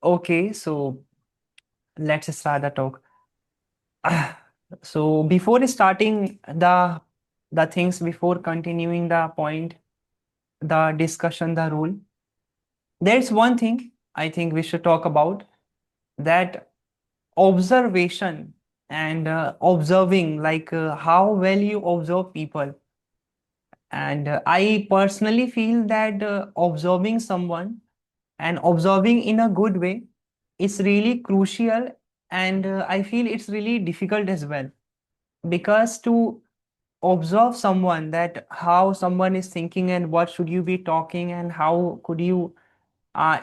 Okay, so let's start the talk. So before starting the things, before continuing the point, the discussion, the rule, there's one thing I think we should talk about, that observation and observing, like how well you observe people. And I personally feel that observing someone and observing in a good way is really crucial. And I feel it's really difficult as well, because to observe someone, that how someone is thinking and what should you be talking and how could you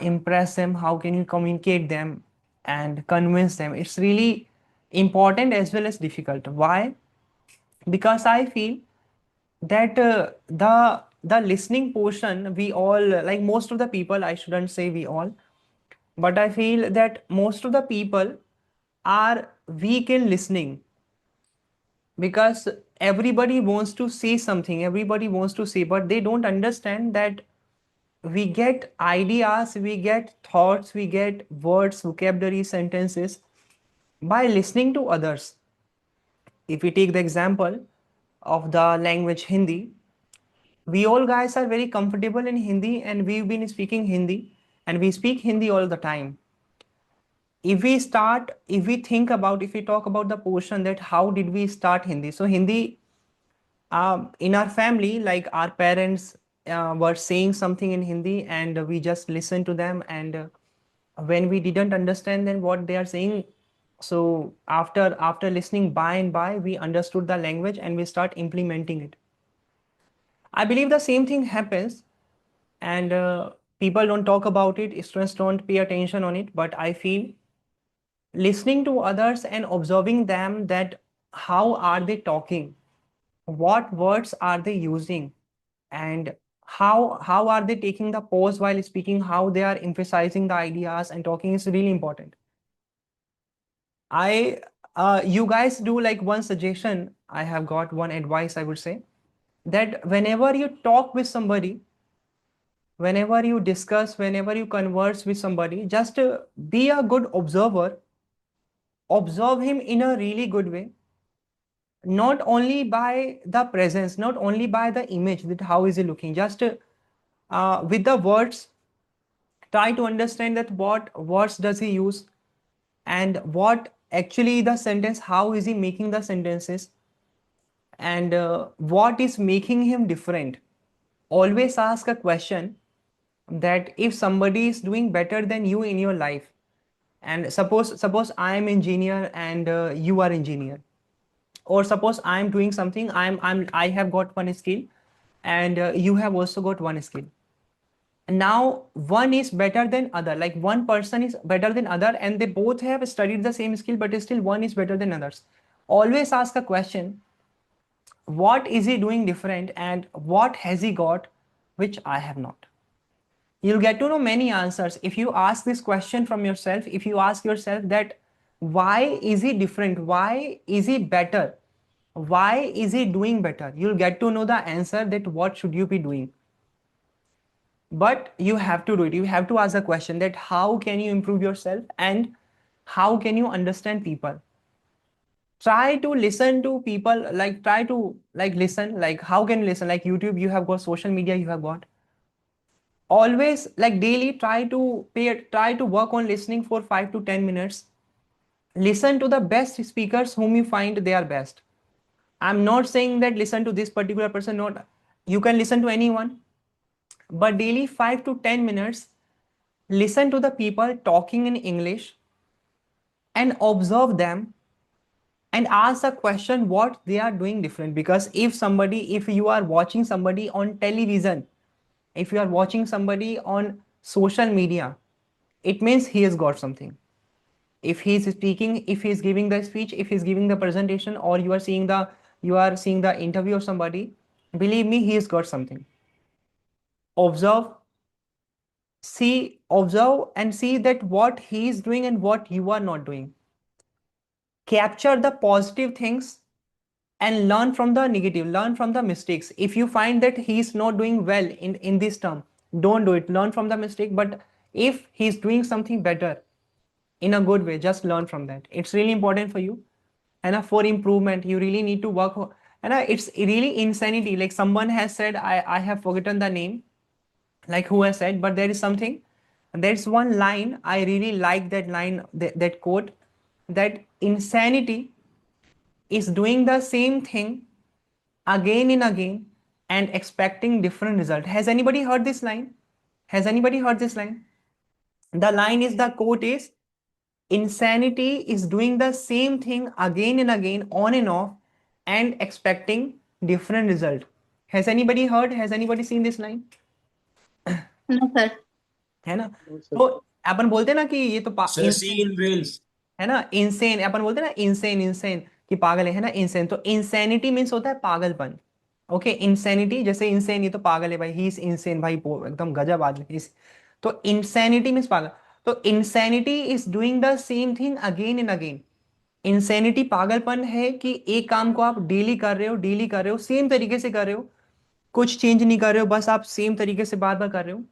impress them, how can you communicate them and convince them, it's really important as well as difficult. Why? Because I feel that the listening portion, we all, like most of the people, I shouldn't say we all, but I feel that most of the people are weak in listening, because everybody wants to say something, everybody wants to say, but they don't understand that we get ideas, we get thoughts, we get words, vocabulary, sentences by listening to others. If we take the example of the language Hindi, we all guys are very comfortable in Hindi and we've been speaking Hindi and we speak Hindi all the time. If we think about, if we talk about the portion that how did we start Hindi? So Hindi, in our family, like our parents were saying something in Hindi and we just listened to them. And when we didn't understand then what they are saying, so after listening by and by, we understood the language and we start implementing it. I believe the same thing happens, and people don't talk about it, students don't pay attention on it, but I feel listening to others and observing them, that how are they talking, what words are they using, and how are they taking the pause while speaking, how they are emphasizing the ideas and talking, is really important. I You guys do like one suggestion, I have got one advice, I would say, that whenever you talk with somebody, whenever you discuss, whenever you converse with somebody, just be a good observer, observe him in a really good way, not only by the presence, not only by the image, that how is he looking, just with the words, try to understand that what words does he use, and what actually the sentence, how is he making the sentences, and what is making him different. Always ask a question, that if somebody is doing better than you in your life, and suppose I am engineer and you are engineer, or suppose I am doing something, I have got one skill and you have also got one skill. Now one is better than other, like one person is better than other and they both have studied the same skill, but still one is better than others. Always ask a question, what is he doing different and what has he got which I have not. You'll get to know many answers if you ask this question from yourself. If you ask yourself that why is he different, why is he better, why is he doing better, you'll get to know the answer, that what should you be doing. But you have to do it, you have to ask a question, that how can you improve yourself and how can you understand people. Try to listen to people, like try to like listen, like how can you listen, like YouTube, you have got social media, you have got, always like daily try to work on listening for 5 to 10 minutes. Listen to the best speakers whom you find they are best. I'm not saying that listen to this particular person, not, you can listen to anyone, but daily 5 to 10 minutes listen to the people talking in English and observe them and ask the question what they are doing different. Because if you are watching somebody on television, if you are watching somebody on social media, it means he has got something. If he is speaking, if he is giving the speech, if he is giving the presentation, or you are seeing the interview of somebody, believe me, he has got something. Observe, observe and see that what he is doing and what you are not doing. Capture the positive things and learn from the negative, learn from the mistakes. If you find that he is not doing well in this term, don't do it, learn from the mistake. But If he's doing something better in a good way, just learn from that. It's really important for you. And for improvement, you really need to work. And it's really insanity. Like someone has said, I have forgotten the name, like who has said, but there is something. There's one line, I really like that line, that quote, that insanity is doing the same thing again and again and expecting different result. Has anybody heard this line? Has anybody heard this line? The line is, the quote is, insanity is doing the same thing again and again, on and off, and expecting different result. Has anybody heard? Has anybody seen this line? No, sir. है ना? तो अपन बोलते ना कि ये तो Sir, see in reels. है ना, इंसेन, अपन बोलते हैं ना इंसेन, इंसेन कि पागल है ना, इंसेन। तो इंसेनिटी मीन्स होता है पागलपन। ओके, इंसेनिटी, जैसे इंसेन, ये तो पागल है भाई, ही इज इंसेन भाई, एकदम गजब आदमी। तो इंसेनिटी मीन्स पागल। तो insanity is doing the same thing again and again. Insanity पागलपन है कि एक काम को आप डेली कर रहे हो, डेली कर रहे हो, सेम तरीके से कर रहे हो, कुछ चेंज नहीं कर रहे हो, बस आप सेम तरीके से बार बार कर रहे हो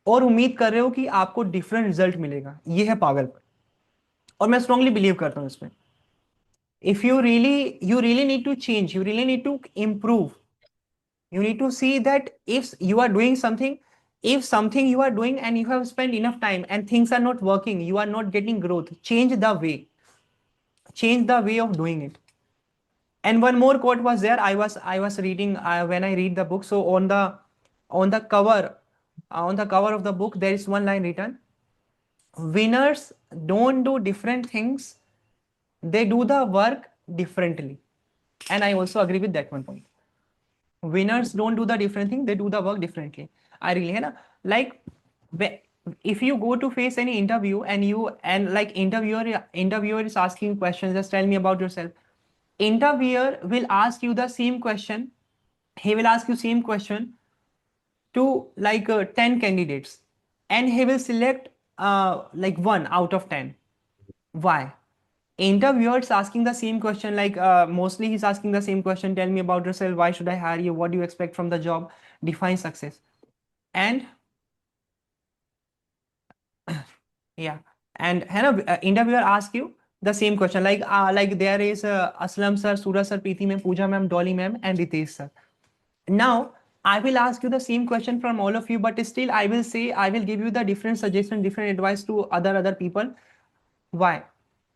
और उम्मीद कर रहे हो कि आपको डिफरेंट रिजल्ट मिलेगा। ये है पागलपन, और मैं स्ट्रांगली बिलीव करता हूं इसमें। if you really need to change, you really need to improve, you need to see that if you are doing something, if something you are doing and you have spent enough time and things are not working, you are not getting growth, change the way, change the way of doing it. And one more quote was there, I was reading, when I read the book, so on the cover of the book there is one line written, winners don't do different things, they do the work differently. And I also agree with that one point. Winners don't do the different thing, they do the work differently. I really, है ना, like if you go to face any interview and like interviewer is asking questions, just tell me about yourself. Interviewer will ask you the same question. He will ask you same question to like 10 candidates, and he will select like 1 out of 10. Why? Interviewers asking the same question, like mostly he's asking the same question, tell me about yourself, why should I hire you, what do you expect from the job, define success. And yeah, and interviewer ask you the same question, like there is Aslam sir, Suraj sir, Preeti ma'am, Pooja ma'am, Dolly ma'am, and Ritesh sir. Now I will ask you the same question from all of you, but still I will say, I will give you the different suggestion, different advice to other people. Why?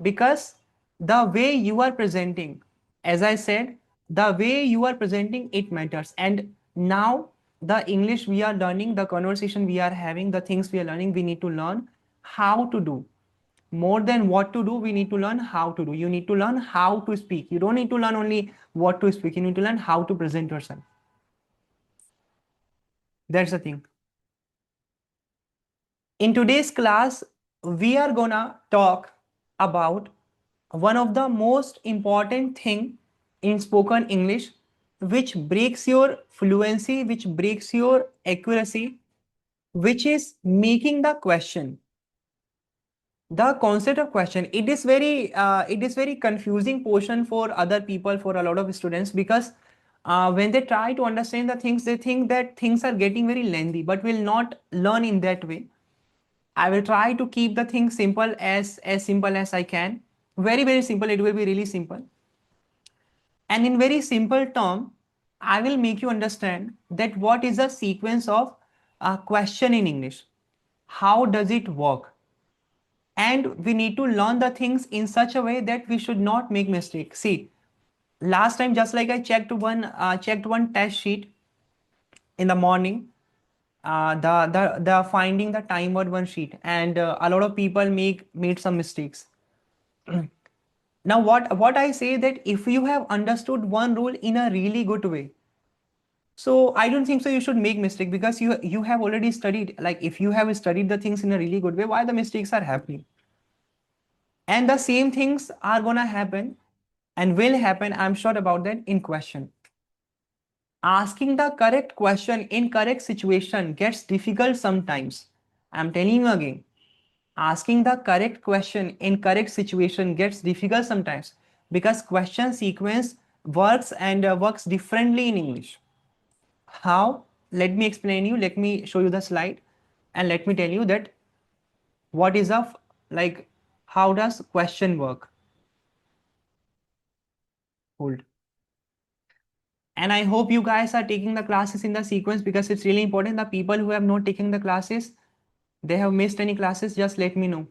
Because the way you are presenting, as I said, the way you are presenting, it matters. And now the English we are learning, the conversation we are having, the things we are learning, we need to learn how to do. More than what to do, we need to learn how to do. You need to learn how to speak. You don't need to learn only what to speak. You need to learn how to present yourself. That's the thing. In today's class, we are gonna talk about one of the most important thing in spoken English, which breaks your fluency, which breaks your accuracy, which is making the question. The concept of question, it is very confusing portion for other people, for a lot of students, because when they try to understand the things, they think that things are getting very lengthy, but will not learn in that way. I will try to keep the thing simple, as simple as I can. Very simple. It will be really simple. And in very simple term, I will make you understand that what is the sequence of a question in English. How does it work? And we need to learn the things in such a way that we should not make mistakes. See, last time, just like I checked one test sheet in the morning, the finding the time word one sheet, and a lot of people made some mistakes. Now what I say, that if you have understood one rule in a really good way, so I don't think so you should make mistake, because you have already studied. Like if you have studied the things in a really good way, why the mistakes are happening? And the same things are gonna happen and will happen, I'm sure about that, in question. Asking the correct question in correct situation gets difficult sometimes. I'm telling you again, asking the correct question in correct situation gets difficult sometimes, because question sequence works and works differently in English. How? Let me explain you. Let me show you the slide. And let me tell you that what is a like how does question work. Hold. And I hope you guys are taking the classes in the sequence, because it's really important. The people who have not taken the classes, they have missed any classes, just let me know.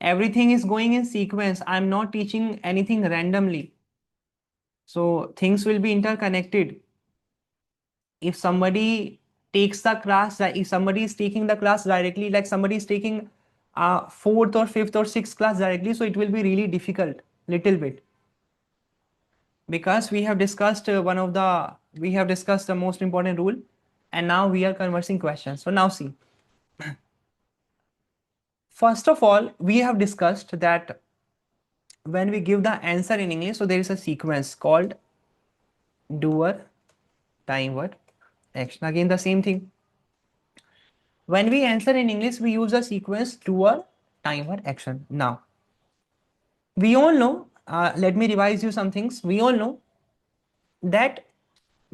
Everything is going in sequence. I'm not teaching anything randomly. So things will be interconnected. If somebody takes the class, if somebody is taking the class directly, like somebody is taking fourth or fifth or sixth class directly, so it will be really difficult, little bit, because we have discussed we have discussed the most important rule, and now we are conversing questions. So now see, first of all, we have discussed that when we give the answer in English, so there is a sequence called doer, time, word, action. Again, the same thing. When we answer in English, we use a sequence doer, time, word, action. Now, we all know, let me revise you some things. We all know that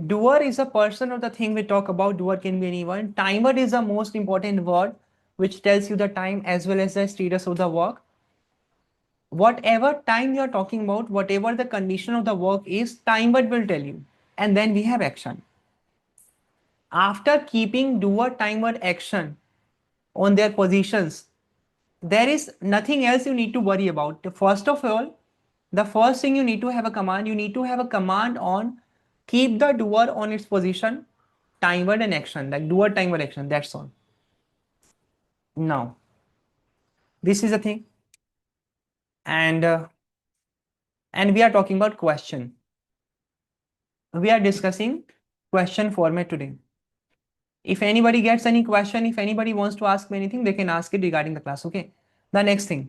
doer is a person or the thing we talk about. Doer can be anyone. Timer is the most important word which tells you the time as well as the status of the work. Whatever time you are talking about, whatever the condition of the work is, timer will tell you. And then we have action. After keeping doer, timer, action on their positions, there is nothing else you need to worry about. First of all, the first thing you need to have a command. You need to have a command on keep the doer on its position, timer and action, like doer, timer, action. That's all. Now, this is the thing, and we are talking about question. We are discussing question format today. If anybody gets any question, if anybody wants to ask me anything, they can ask it regarding the class. Okay. The next thing,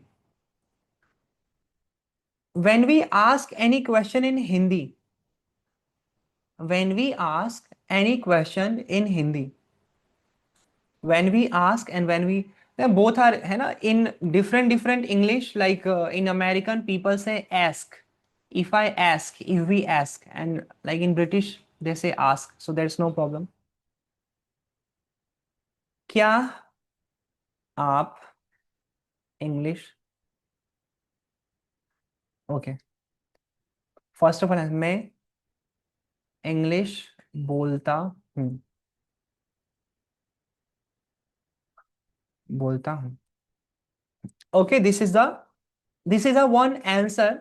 when we ask any question in Hindi, when we ask any question in Hindi, when we ask and when we, they both are है ना, in different English, like in American people say ask, if I ask, if we ask, and like in British they say ask, so there's no problem. क्या आप English, okay, first of all मैं English बोलता हूँ, बोलता हूँ. Okay, this is a one answer.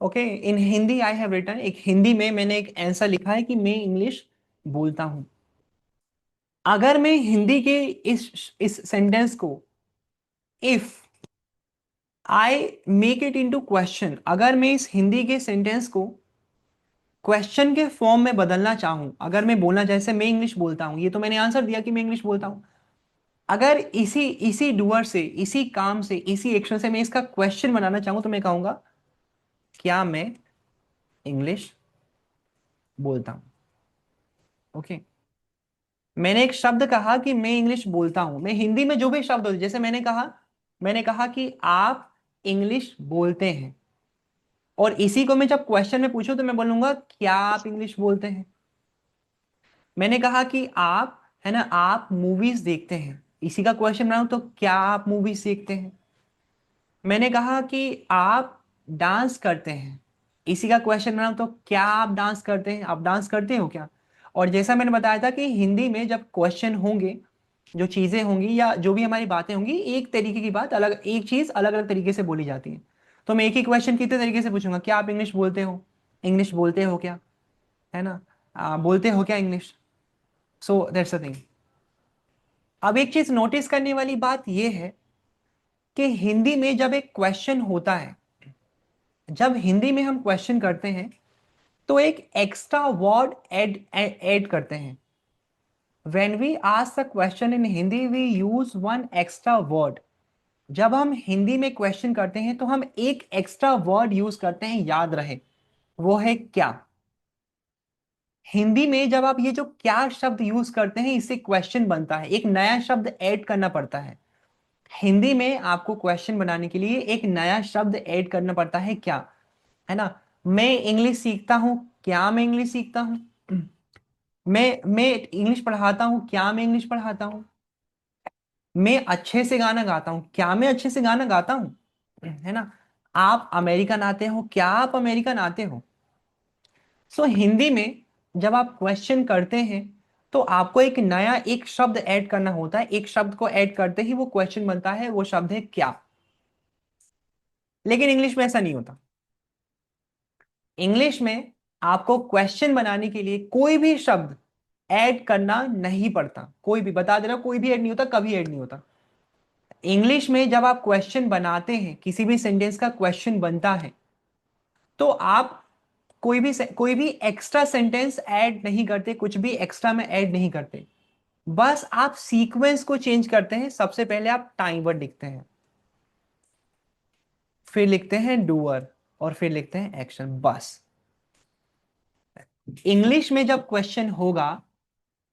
Okay, in Hindi I have written, एक हिंदी में मैंने एक आंसर लिखा है कि मैं इंग्लिश बोलता हूं. अगर मैं हिंदी के इस सेंटेंस को if I make it into question, अगर मैं इस हिंदी के सेंटेंस को क्वेश्चन के फॉर्म में बदलना चाहूं, अगर मैं बोलना जैसे मैं इंग्लिश बोलता हूं, ये तो मैंने आंसर दिया कि मैं इंग्लिश बोलता हूं. अगर इसी इसी डूअर से, इसी काम से, इसी एक्शन से मैं इसका क्वेश्चन बनाना चाहूं, तो मैं कहूंगा क्या मैं इंग्लिश बोलता हूं. ओके, मैंने एक शब्द कहा कि मैं इंग्लिश बोलता हूं. मैं हिंदी में जो भी शब्द हो, जैसे मैंने कहा कि आप इंग्लिश बोलते हैं, और इसी को मैं जब क्वेश्चन में पूछूं तो मैं बोलूंगा क्या आप इंग्लिश बोलते हैं. मैंने कहा कि आप, है ना, आप मूवीज देखते हैं, इसी का क्वेश्चन बनाऊं तो क्या आप मूवीज देखते हैं. मैंने कहा कि आप डांस करते हैं, इसी का क्वेश्चन बनाऊं तो क्या आप डांस करते हैं, आप डांस करते हो क्या. और जैसा मैंने बताया था कि हिंदी में जब क्वेश्चन होंगे, जो चीजें होंगी या जो भी हमारी बातें होंगी, एक तरीके की बात अलग, एक चीज अलग अलग तरीके से बोली जाती है. तो मैं एक ही क्वेश्चन कितने तरीके से पूछूंगा, क्या आप इंग्लिश बोलते हो, इंग्लिश बोलते हो क्या, है ना, बोलते हो क्या English. So that's the thing. अब एक चीज नोटिस करने वाली बात यह है कि हिंदी में जब एक क्वेश्चन होता है, जब हिंदी में हम क्वेश्चन करते हैं तो एक एक्स्ट्रा वर्ड ऐड करते हैं. When we ask the question in Hindi, we use one extra word. जब हम हिंदी में क्वेश्चन करते हैं तो हम एक एक्स्ट्रा वर्ड यूज करते हैं, याद रहे, वो है क्या. हिंदी में जब आप ये जो क्या शब्द यूज करते हैं, इससे क्वेश्चन बनता है, एक नया शब्द ऐड करना पड़ता है. हिंदी में आपको क्वेश्चन बनाने के लिए एक नया शब्द ऐड करना पड़ता है, क्या, है ना. मैं इंग्लिश सीखता हूं, क्या मैं इंग्लिश सीखता हूं. मैं इंग्लिश पढ़ाता हूँ, क्या मैं इंग्लिश पढ़ाता हूँ? मैं अच्छे से गाना गाता हूँ, क्या मैं अच्छे से गाना गाता हूँ? है ना? आप अमेरिकन आते हो, क्या आप अमेरिकन आते हो? सो हिंदी में जब आप क्वेश्चन करते हैं तो आपको एक नया एक शब्द ऐड करना होता है। एक शब्द को ऐड करते ही वो क्वेश्चन बनता है, वो शब्द है क्या। लेकिन इंग्लिश में ऐसा नहीं होता। इंग्लिश में आपको क्वेश्चन बनाने के लिए कोई भी शब्द ऐड करना नहीं पड़ता। कोई भी, बता दे रहा हूं, कोई भी ऐड नहीं होता, कभी ऐड नहीं होता। इंग्लिश में जब आप क्वेश्चन बनाते हैं, किसी भी सेंटेंस का क्वेश्चन बनता है, तो आप कोई भी एक्स्ट्रा सेंटेंस ऐड नहीं करते, कुछ भी एक्स्ट्रा में ऐड नहीं करते। बस आप सीक्वेंस को चेंज करते हैं। सबसे पहले आप टाइम वर्ड लिखते हैं, फिर लिखते हैं डूअर, और फिर लिखते हैं एक्शन, बस। इंग्लिश में जब क्वेश्चन होगा,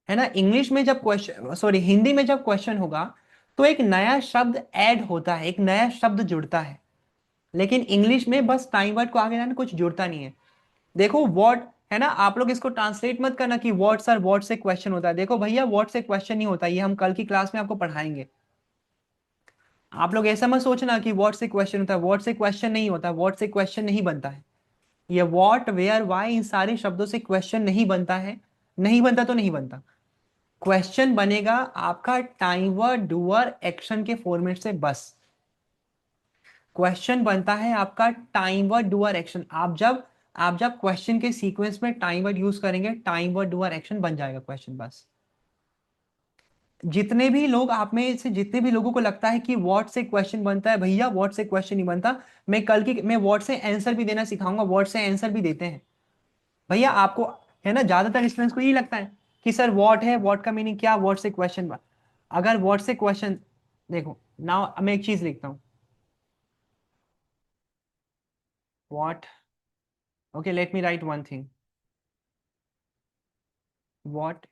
है ना, इंग्लिश में जब क्वेश्चन, सॉरी, हिंदी में जब क्वेश्चन होगा तो एक नया शब्द ऐड होता है, एक नया शब्द जुड़ता है। लेकिन इंग्लिश में बस टाइम वर्ड को आगे लाना, कुछ जुड़ता नहीं है। देखो व्हाट, है ना, आप लोग इसको ट्रांसलेट मत करना कि व्हाट सर, व्हाट से क्वेश्चन होता है। देखो भैया, व्हाट से क्वेश्चन नहीं होता, ये हम कल की क्लास में आपको पढ़ाएंगे। आप लोग ऐसा मत सोचना कि व्हाट से क्वेश्चन होता है। व्हाट से क्वेश्चन नहीं होता, व्हाट से क्वेश्चन नहीं बनता है। ये व्हाट, वेयर, व्हाई, इन सारे शब्दों से क्वेश्चन नहीं बनता है। नहीं बनता तो नहीं बनता। क्वेश्चन बनेगा आपका टाइमर डूअर एक्शन के फॉर्मेट से, बस। क्वेश्चन बनता है आपका टाइमर डूअर एक्शन। आप जब क्वेश्चन के सीक्वेंस में टाइमर यूज करेंगे, टाइमर डूअर एक्शन बन जाएगा क्वेश्चन, बस। जितने भी लोग, आप में से जितने भी लोगों को लगता है कि व्हाट से क्वेश्चन बनता है, भैया व्हाट से क्वेश्चन नहीं बनता। मैं व्हाट से आंसर भी देना सिखाऊंगा, व्हाट से आंसर भी देते हैं भैया आपको। है ना, ज्यादातर स्टूडेंट्स को यही लगता है कि सर व्हाट है, व्हाट का मीनिंग क्या, व्हाट से क्वेश्चन। अगर व्हाट से क्वेश्चन, देखो नाउ मैं एक चीज लिखता हूँ, what, okay, let me right one thing, what.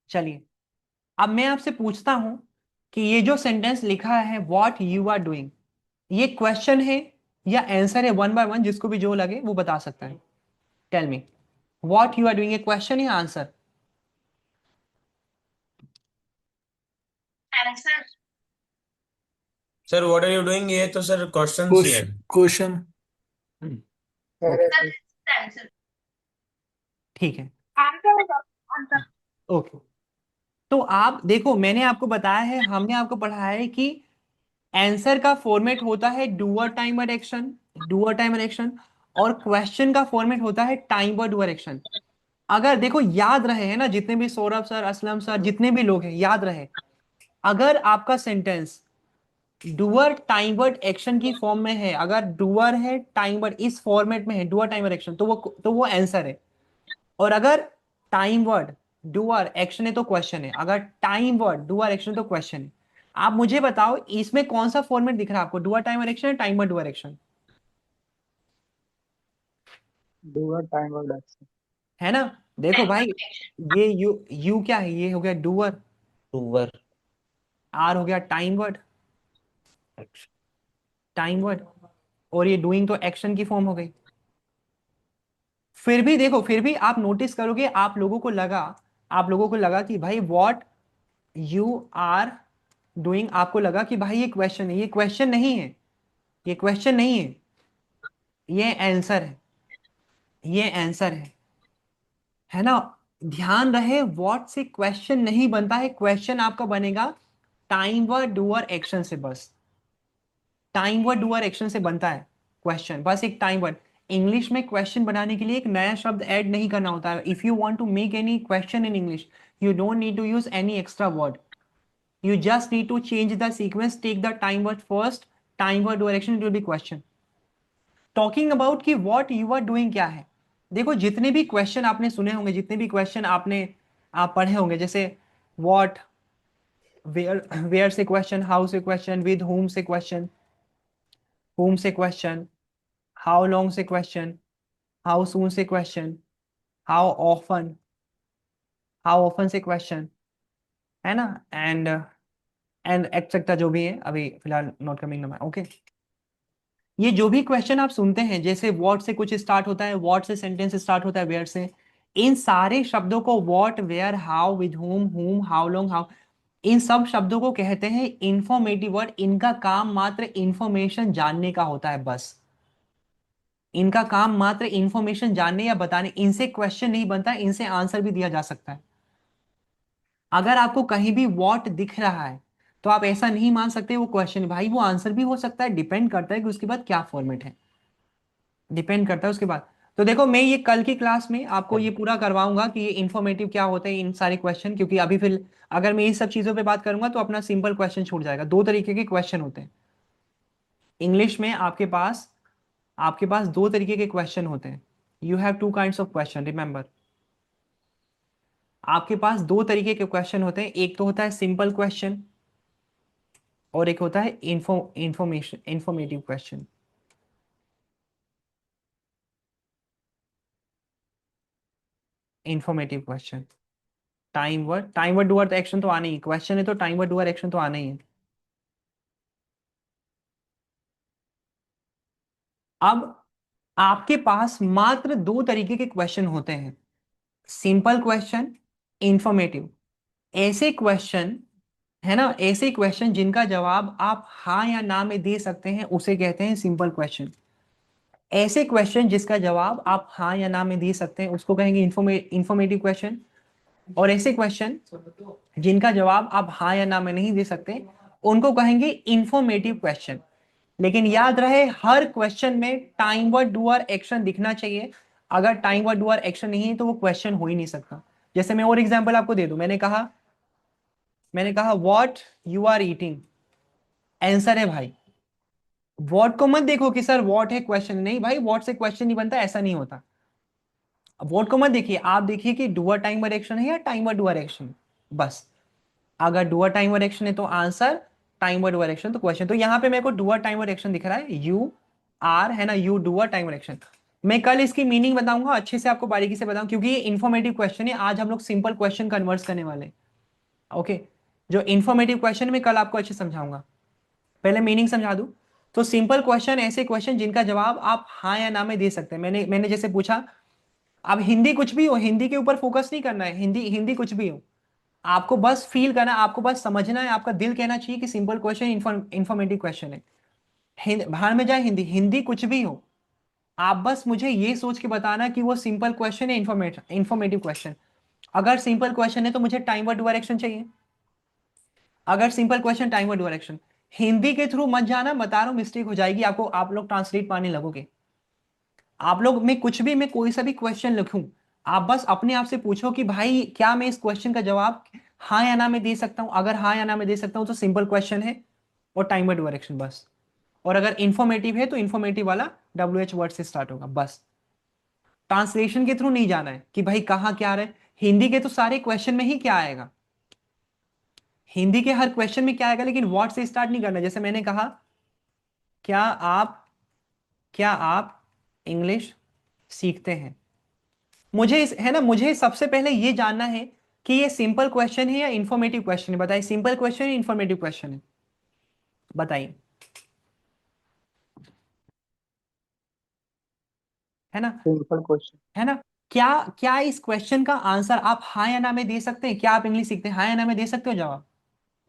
चलिए, अब मैं आपसे पूछता हूं कि ये जो सेंटेंस लिखा है, व्हाट यू आर डूइंग, ये क्वेश्चन है या आंसर है? वन बाय वन, जिसको भी जो लगे वो बता सकता है। Tell me, what you are doing, ये क्वेश्चन या answer? Answer. Sir what are you doing, ये तो सर क्वेश्चन ही है। क्वेश्चन। Okay, answer. ठीक है, आंसर होगा। आंसर। ओके। तो आप देखो, मैंने आपको बताया है, हमने आपको पढ़ाया है कि आंसर का फॉर्मेट होता है doer timer action, doer timer action, और क्वेश्चन का फॉर्मेट होता है टाइमर डूअर एक्शन। अगर देखो, याद रहे, है ना, जितने भी सौरभ सर, असलम सर, जितने भी लोग हैं, याद रहे, अगर आपका सेंटेंस डूअर टाइमवर्ड एक्शन की फॉर्म में है, अगर डूअर है, टाइमवर्ड इस फॉर्मेट में है, डूअर टाइमर एक्शन, तो वो आंसर है। और अगर टाइम वर्ड डूअर एक्शन है तो क्वेश्चन है, अगर टाइम वर्ड डूअर एक्शन तो क्वेश्चन है। आप मुझे बताओ, इसमें कौन सा फॉर्मेट दिख रहा है आपको, डूअर टाइमर एक्शन या timer doer action? Doer time word action. है ना? देखो भाई, ये यू यू क्या है, ये हो गया डूअर, डूवर आर हो गया टाइम वर्ड, टाइम वर्ड, और ये डूइंग तो एक्शन की फॉर्म हो गई। फिर भी देखो, फिर भी आप नोटिस करोगे, आप लोगों को लगा कि भाई व्हाट यू आर डूइंग, आपको लगा कि भाई ये क्वेश्चन है, ये क्वेश्चन नहीं है, ये क्वेश्चन नहीं है, ये आंसर है, ये आंसर है ना? ध्यान रहे, व्हाट से क्वेश्चन नहीं बनता है, क्वेश्चन आपका बनेगा टाइम व डूअर एक्शन से, बस। टाइम व डूअर एक्शन से बनता है क्वेश्चन, बस एक टाइम वर्ड। इंग्लिश में क्वेश्चन बनाने के लिए एक नया शब्द ऐड नहीं करना होता है। If you want to make any question in English, you don't need to use any extra word, you just need to change the sequence, take the time word first, time word direction, it will be question। Talking about कि what you are doing क्या है, देखो जितने भी question आपने सुने होंगे, जितने भी क्वेश्चन आप पढ़े होंगे, जैसे व्हाट, वेयर से क्वेश्चन, हाउ से क्वेश्चन, विद whom से क्वेश्चन, whom से क्वेश्चन, हाउ लॉन्ग से क्वेश्चन, हाउ सून से question, how often, how often से क्वेश्चन, है ना, एंड एंड एक्सेट्रा, जो भी है, अभी फिलहाल नॉट कमिंग ना, ओके। ये जो भी क्वेश्चन आप सुनते हैं, जैसे व्हाट से कुछ स्टार्ट होता है, व्हाट से सेंटेंस स्टार्ट होता है, वेयर से, इन सारे शब्दों को what, where, how, with whom, how long, how, इन सब शब्दों को कहते हैं इंफॉर्मेटिव वर्ड। इनका काम मात्र इंफॉर्मेशन जानने का होता है, बस। इनका काम मात्र इंफॉर्मेशन जानने या बताने, इनसे क्वेश्चन नहीं बनता, इनसे आंसर भी दिया जा सकता है। अगर आपको कहीं भी व्हाट दिख रहा है तो आप ऐसा नहीं मान सकते वो क्वेश्चन, भाई वो आंसर भी हो सकता है, डिपेंड करता है कि उसके बाद क्या फॉर्मेट है, डिपेंड करता है उसके बाद। तो देखो, मैं ये कल की क्लास में आपको ये पूरा करवाऊंगा कि ये इन्फॉर्मेटिव क्या होते हैं, इन सारे क्वेश्चन, क्योंकि अभी फिर अगर मैं इन सब चीजों पे बात करूंगा तो अपना सिंपल क्वेश्चन छूट जाएगा। दो तरीके के क्वेश्चन होते हैं इंग्लिश में, आपके पास दो तरीके के क्वेश्चन होते हैं। You have two kinds of question, remember. आपके पास दो तरीके के क्वेश्चन होते हैं, एक तो होता है सिंपल क्वेश्चन और एक होता है informative question. Informative question, time word do earth action तो आना ही, क्वेश्चन है तो time word do earth action तो आना ही है। अब आपके पास मात्र दो तरीके के क्वेश्चन होते हैं, सिंपल क्वेश्चन, इंफॉर्मेटिव। ऐसे क्वेश्चन, है ना, ऐसे क्वेश्चन जिनका जवाब आप हाँ या ना में दे सकते हैं उसे कहते हैं सिंपल क्वेश्चन। ऐसे क्वेश्चन जिसका जवाब आप हाँ या ना में दे सकते हैं उसको कहेंगे इंफॉर्मेटिव क्वेश्चन। और ऐसे क्वेश्चन जिनका जवाब आप हाँ या ना में नहीं दे सकते उनको कहेंगे इंफॉर्मेटिव क्वेश्चन। लेकिन याद रहे, हर क्वेश्चन में टाइम वर्ड डूअर एक्शन दिखना चाहिए। अगर टाइम वर्ड डूअर एक्शन नहीं है तो वो क्वेश्चन हो ही नहीं सकता। जैसे मैं और एग्जांपल आपको दे दूं, मैंने कहा what you are eating, answer है भाई। व्हाट को मत देखो कि सर व्हाट है क्वेश्चन, नहीं भाई, व्हाट से क्वेश्चन नहीं बनता, ऐसा नहीं होता। अब व्हाट को मत देखिए, आप देखिए कि डूअर टाइम वर्ड एक्शन है या टाइम वर्ड डूअर एक्शन, बस। अगर डूअर टाइम वर्ड एक्शन है तो answer, time word doer action तो क्वेश्चन। तो यहाँ पे मेरे को डूअर टाइम वर्ड एक्शन दिख रहा है, यू आर, है ना, you doer time word action. मैं कल इसकी मीनिंग बताऊंगा, अच्छे से आपको बारीकी से बताऊं, क्योंकि ये इन्फॉर्मेटिव क्वेश्चन है। आज हम लोग सिंपल क्वेश्चन कन्वर्ट करने वाले हैं, ओके। जो इन्फॉर्मेटिव क्वेश्चन में कल आपको अच्छे समझाऊंगा, पहले मीनिंग समझा दूं। तो सिंपल क्वेश्चन ऐसे क्वेश्चन जिनका जवाब आप हाँ या ना में दे सकते हैं। मैंने जैसे पूछा, अब हिंदी कुछ भी हो, हिंदी के ऊपर फोकस नहीं करना है, हिंदी हिंदी कुछ भी हो, आपको बस फील करना है, आपको बस समझना है, आपका दिल कहना चाहिए कि सिंपल क्वेश्चन इंफॉर्मेटिव क्वेश्चन है। बाहर में जाए, हिंदी हिंदी कुछ भी हो, आप बस मुझे ये सोच के बताना कि वो सिंपल क्वेश्चन है, इंफॉर्मेटिव क्वेश्चन। अगर सिंपल क्वेश्चन है तो मुझे टाइम वर्ड डायरेक्शन चाहिए। अगर simple question, time word direction. Hindi के थ्रू मत जाना, बता रहा हूं मिस्टेक हो जाएगी आपको, आप लोग ट्रांसलेट पाने लगोगे। आप लोग, मैं कोई सा भी क्वेश्चन लिखूं, आप बस अपने आप से पूछो कि भाई क्या मैं इस क्वेश्चन का जवाब हाँ या ना में दे सकता हूं। अगर हाँ या ना में दे सकता हूं तो सिंपल क्वेश्चन है और टाइम वर्ड डायरेक्शन, बस। और अगर इंफॉर्मेटिव है तो इंफॉर्मेटिव वाला WH वर्ड से स्टार्ट होगा, बस। ट्रांसलेशन के थ्रू नहीं जाना है कि भाई कहाँ क्या आ रहा है। हिंदी के तो सारे क्वेश्चन में ही क्या आएगा, हिंदी के हर क्वेश्चन में क्या आएगा, लेकिन व्हाट से स्टार्ट नहीं करना। जैसे मैंने कहा, क्या आप क्या आप इंग्लिश सीखते हैं, है ना, मुझे सबसे पहले ये जानना है कि ये सिंपल क्वेश्चन है या इंफॉर्मेटिव क्वेश्चन है। बताइए, सिंपल क्वेश्चन है, इंफॉर्मेटिव क्वेश्चन है, बताइए, है ना, सिंपल क्वेश्चन। है ना। क्या क्या इस क्वेश्चन का आंसर आप हाँ या ना में दे सकते हैं? क्या आप इंग्लिश सीखते हैं, हाँ या ना में दे सकते हो जवाब?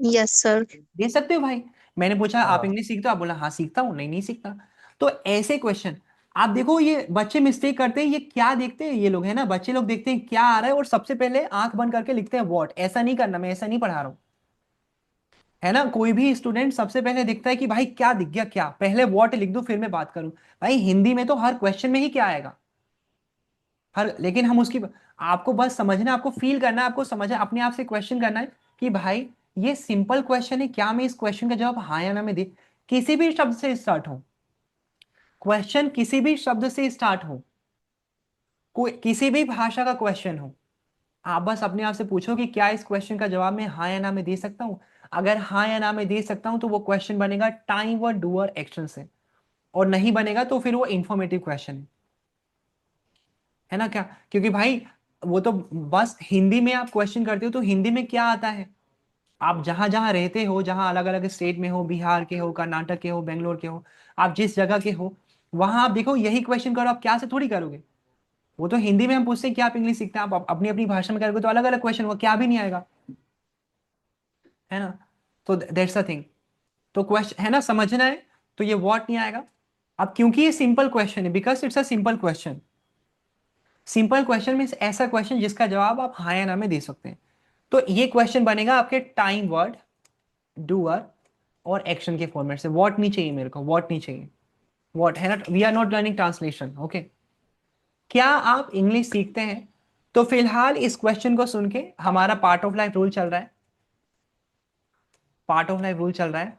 Yes, sir. दे सकते हो भाई। मैंने पूछा आप हाँ इंग्लिश सीखते हो, आप बोला हाँ सीखता हूँ, नहीं नहीं सीखता। तो ऐसे क्वेश्चन, आप देखो ये बच्चे मिस्टेक करते हैं, ये क्या देखते हैं ये लोग, है ना, बच्चे लोग देखते हैं क्या आ रहा है और सबसे पहले आंख बंद करके लिखते हैं व्हाट। ऐसा नहीं करना, मैं ऐसा नहीं पढ़ा रहा हूँ, है ना। कोई भी स्टूडेंट सबसे पहले दिखता है कि भाई क्या दिख गया, क्या, पहले व्हाट लिख दो फिर मैं बात करूं। भाई हिंदी में तो हर क्वेश्चन में ही क्या आएगा, हर, लेकिन हम उसकी, आपको बस समझना, आपको फील करना है, आपको समझना, अपने आप से क्वेश्चन करना है कि भाई ये सिंपल क्वेश्चन है, क्या मैं इस क्वेश्चन का जवाब हाँ या ना में दे। किसी भी शब्द से स्टार्ट हो क्वेश्चन, किसी भी शब्द से स्टार्ट हो, कोई किसी भी भाषा का क्वेश्चन हो, आप बस अपने आप से पूछो कि क्या इस क्वेश्चन का जवाब मैं हाँ या ना में दे सकता हूं। अगर हाँ या ना में दे सकता हूं तो वो क्वेश्चन बनेगा टाइम वर्ड डूअर एक्शन से, और नहीं बनेगा तो फिर वो इंफॉर्मेटिव क्वेश्चन है ना। क्या, क्योंकि भाई वो तो बस हिंदी में आप क्वेश्चन करते हो तो हिंदी में क्या आता है, आप जहां जहां रहते हो, जहां अलग अलग स्टेट में हो, बिहार के हो, कर्नाटक के हो, बेंगलोर के हो, आप जिस जगह के हो, वहां आप देखो यही क्वेश्चन करो, आप क्या से थोड़ी करोगे। वो तो हिंदी में हम पूछते हैं कि आप इंग्लिश सीखते हैं, आप अपनी अपनी भाषा में करोगे तो अलग अलग क्वेश्चन होगा, क्या भी नहीं आएगा, है ना। तो दैट्स द थिंग। तो क्वेश्चन है ना, समझना है। तो ये व्हाट नहीं आएगा। अब क्योंकि ये सिंपल क्वेश्चन है, because it's a simple question. Simple question means ऐसा क्वेश्चन जिसका जवाब आप हाँ या ना में दे सकते हैं। तो ये क्वेश्चन बनेगा आपके टाइम वर्ड, डूअर और एक्शन के फॉर्मेट से। व्हाट नहीं चाहिए मेरे को, व्हाट नहीं चाहिए, व्हाट है ना। We are not learning translation, okay. क्या आप इंग्लिश सीखते हैं? तो फिलहाल इस क्वेश्चन को सुन के हमारा पार्ट ऑफ लाइफ रूल चल रहा है। पार्ट ऑफ लाइफ रूल चल रहा है।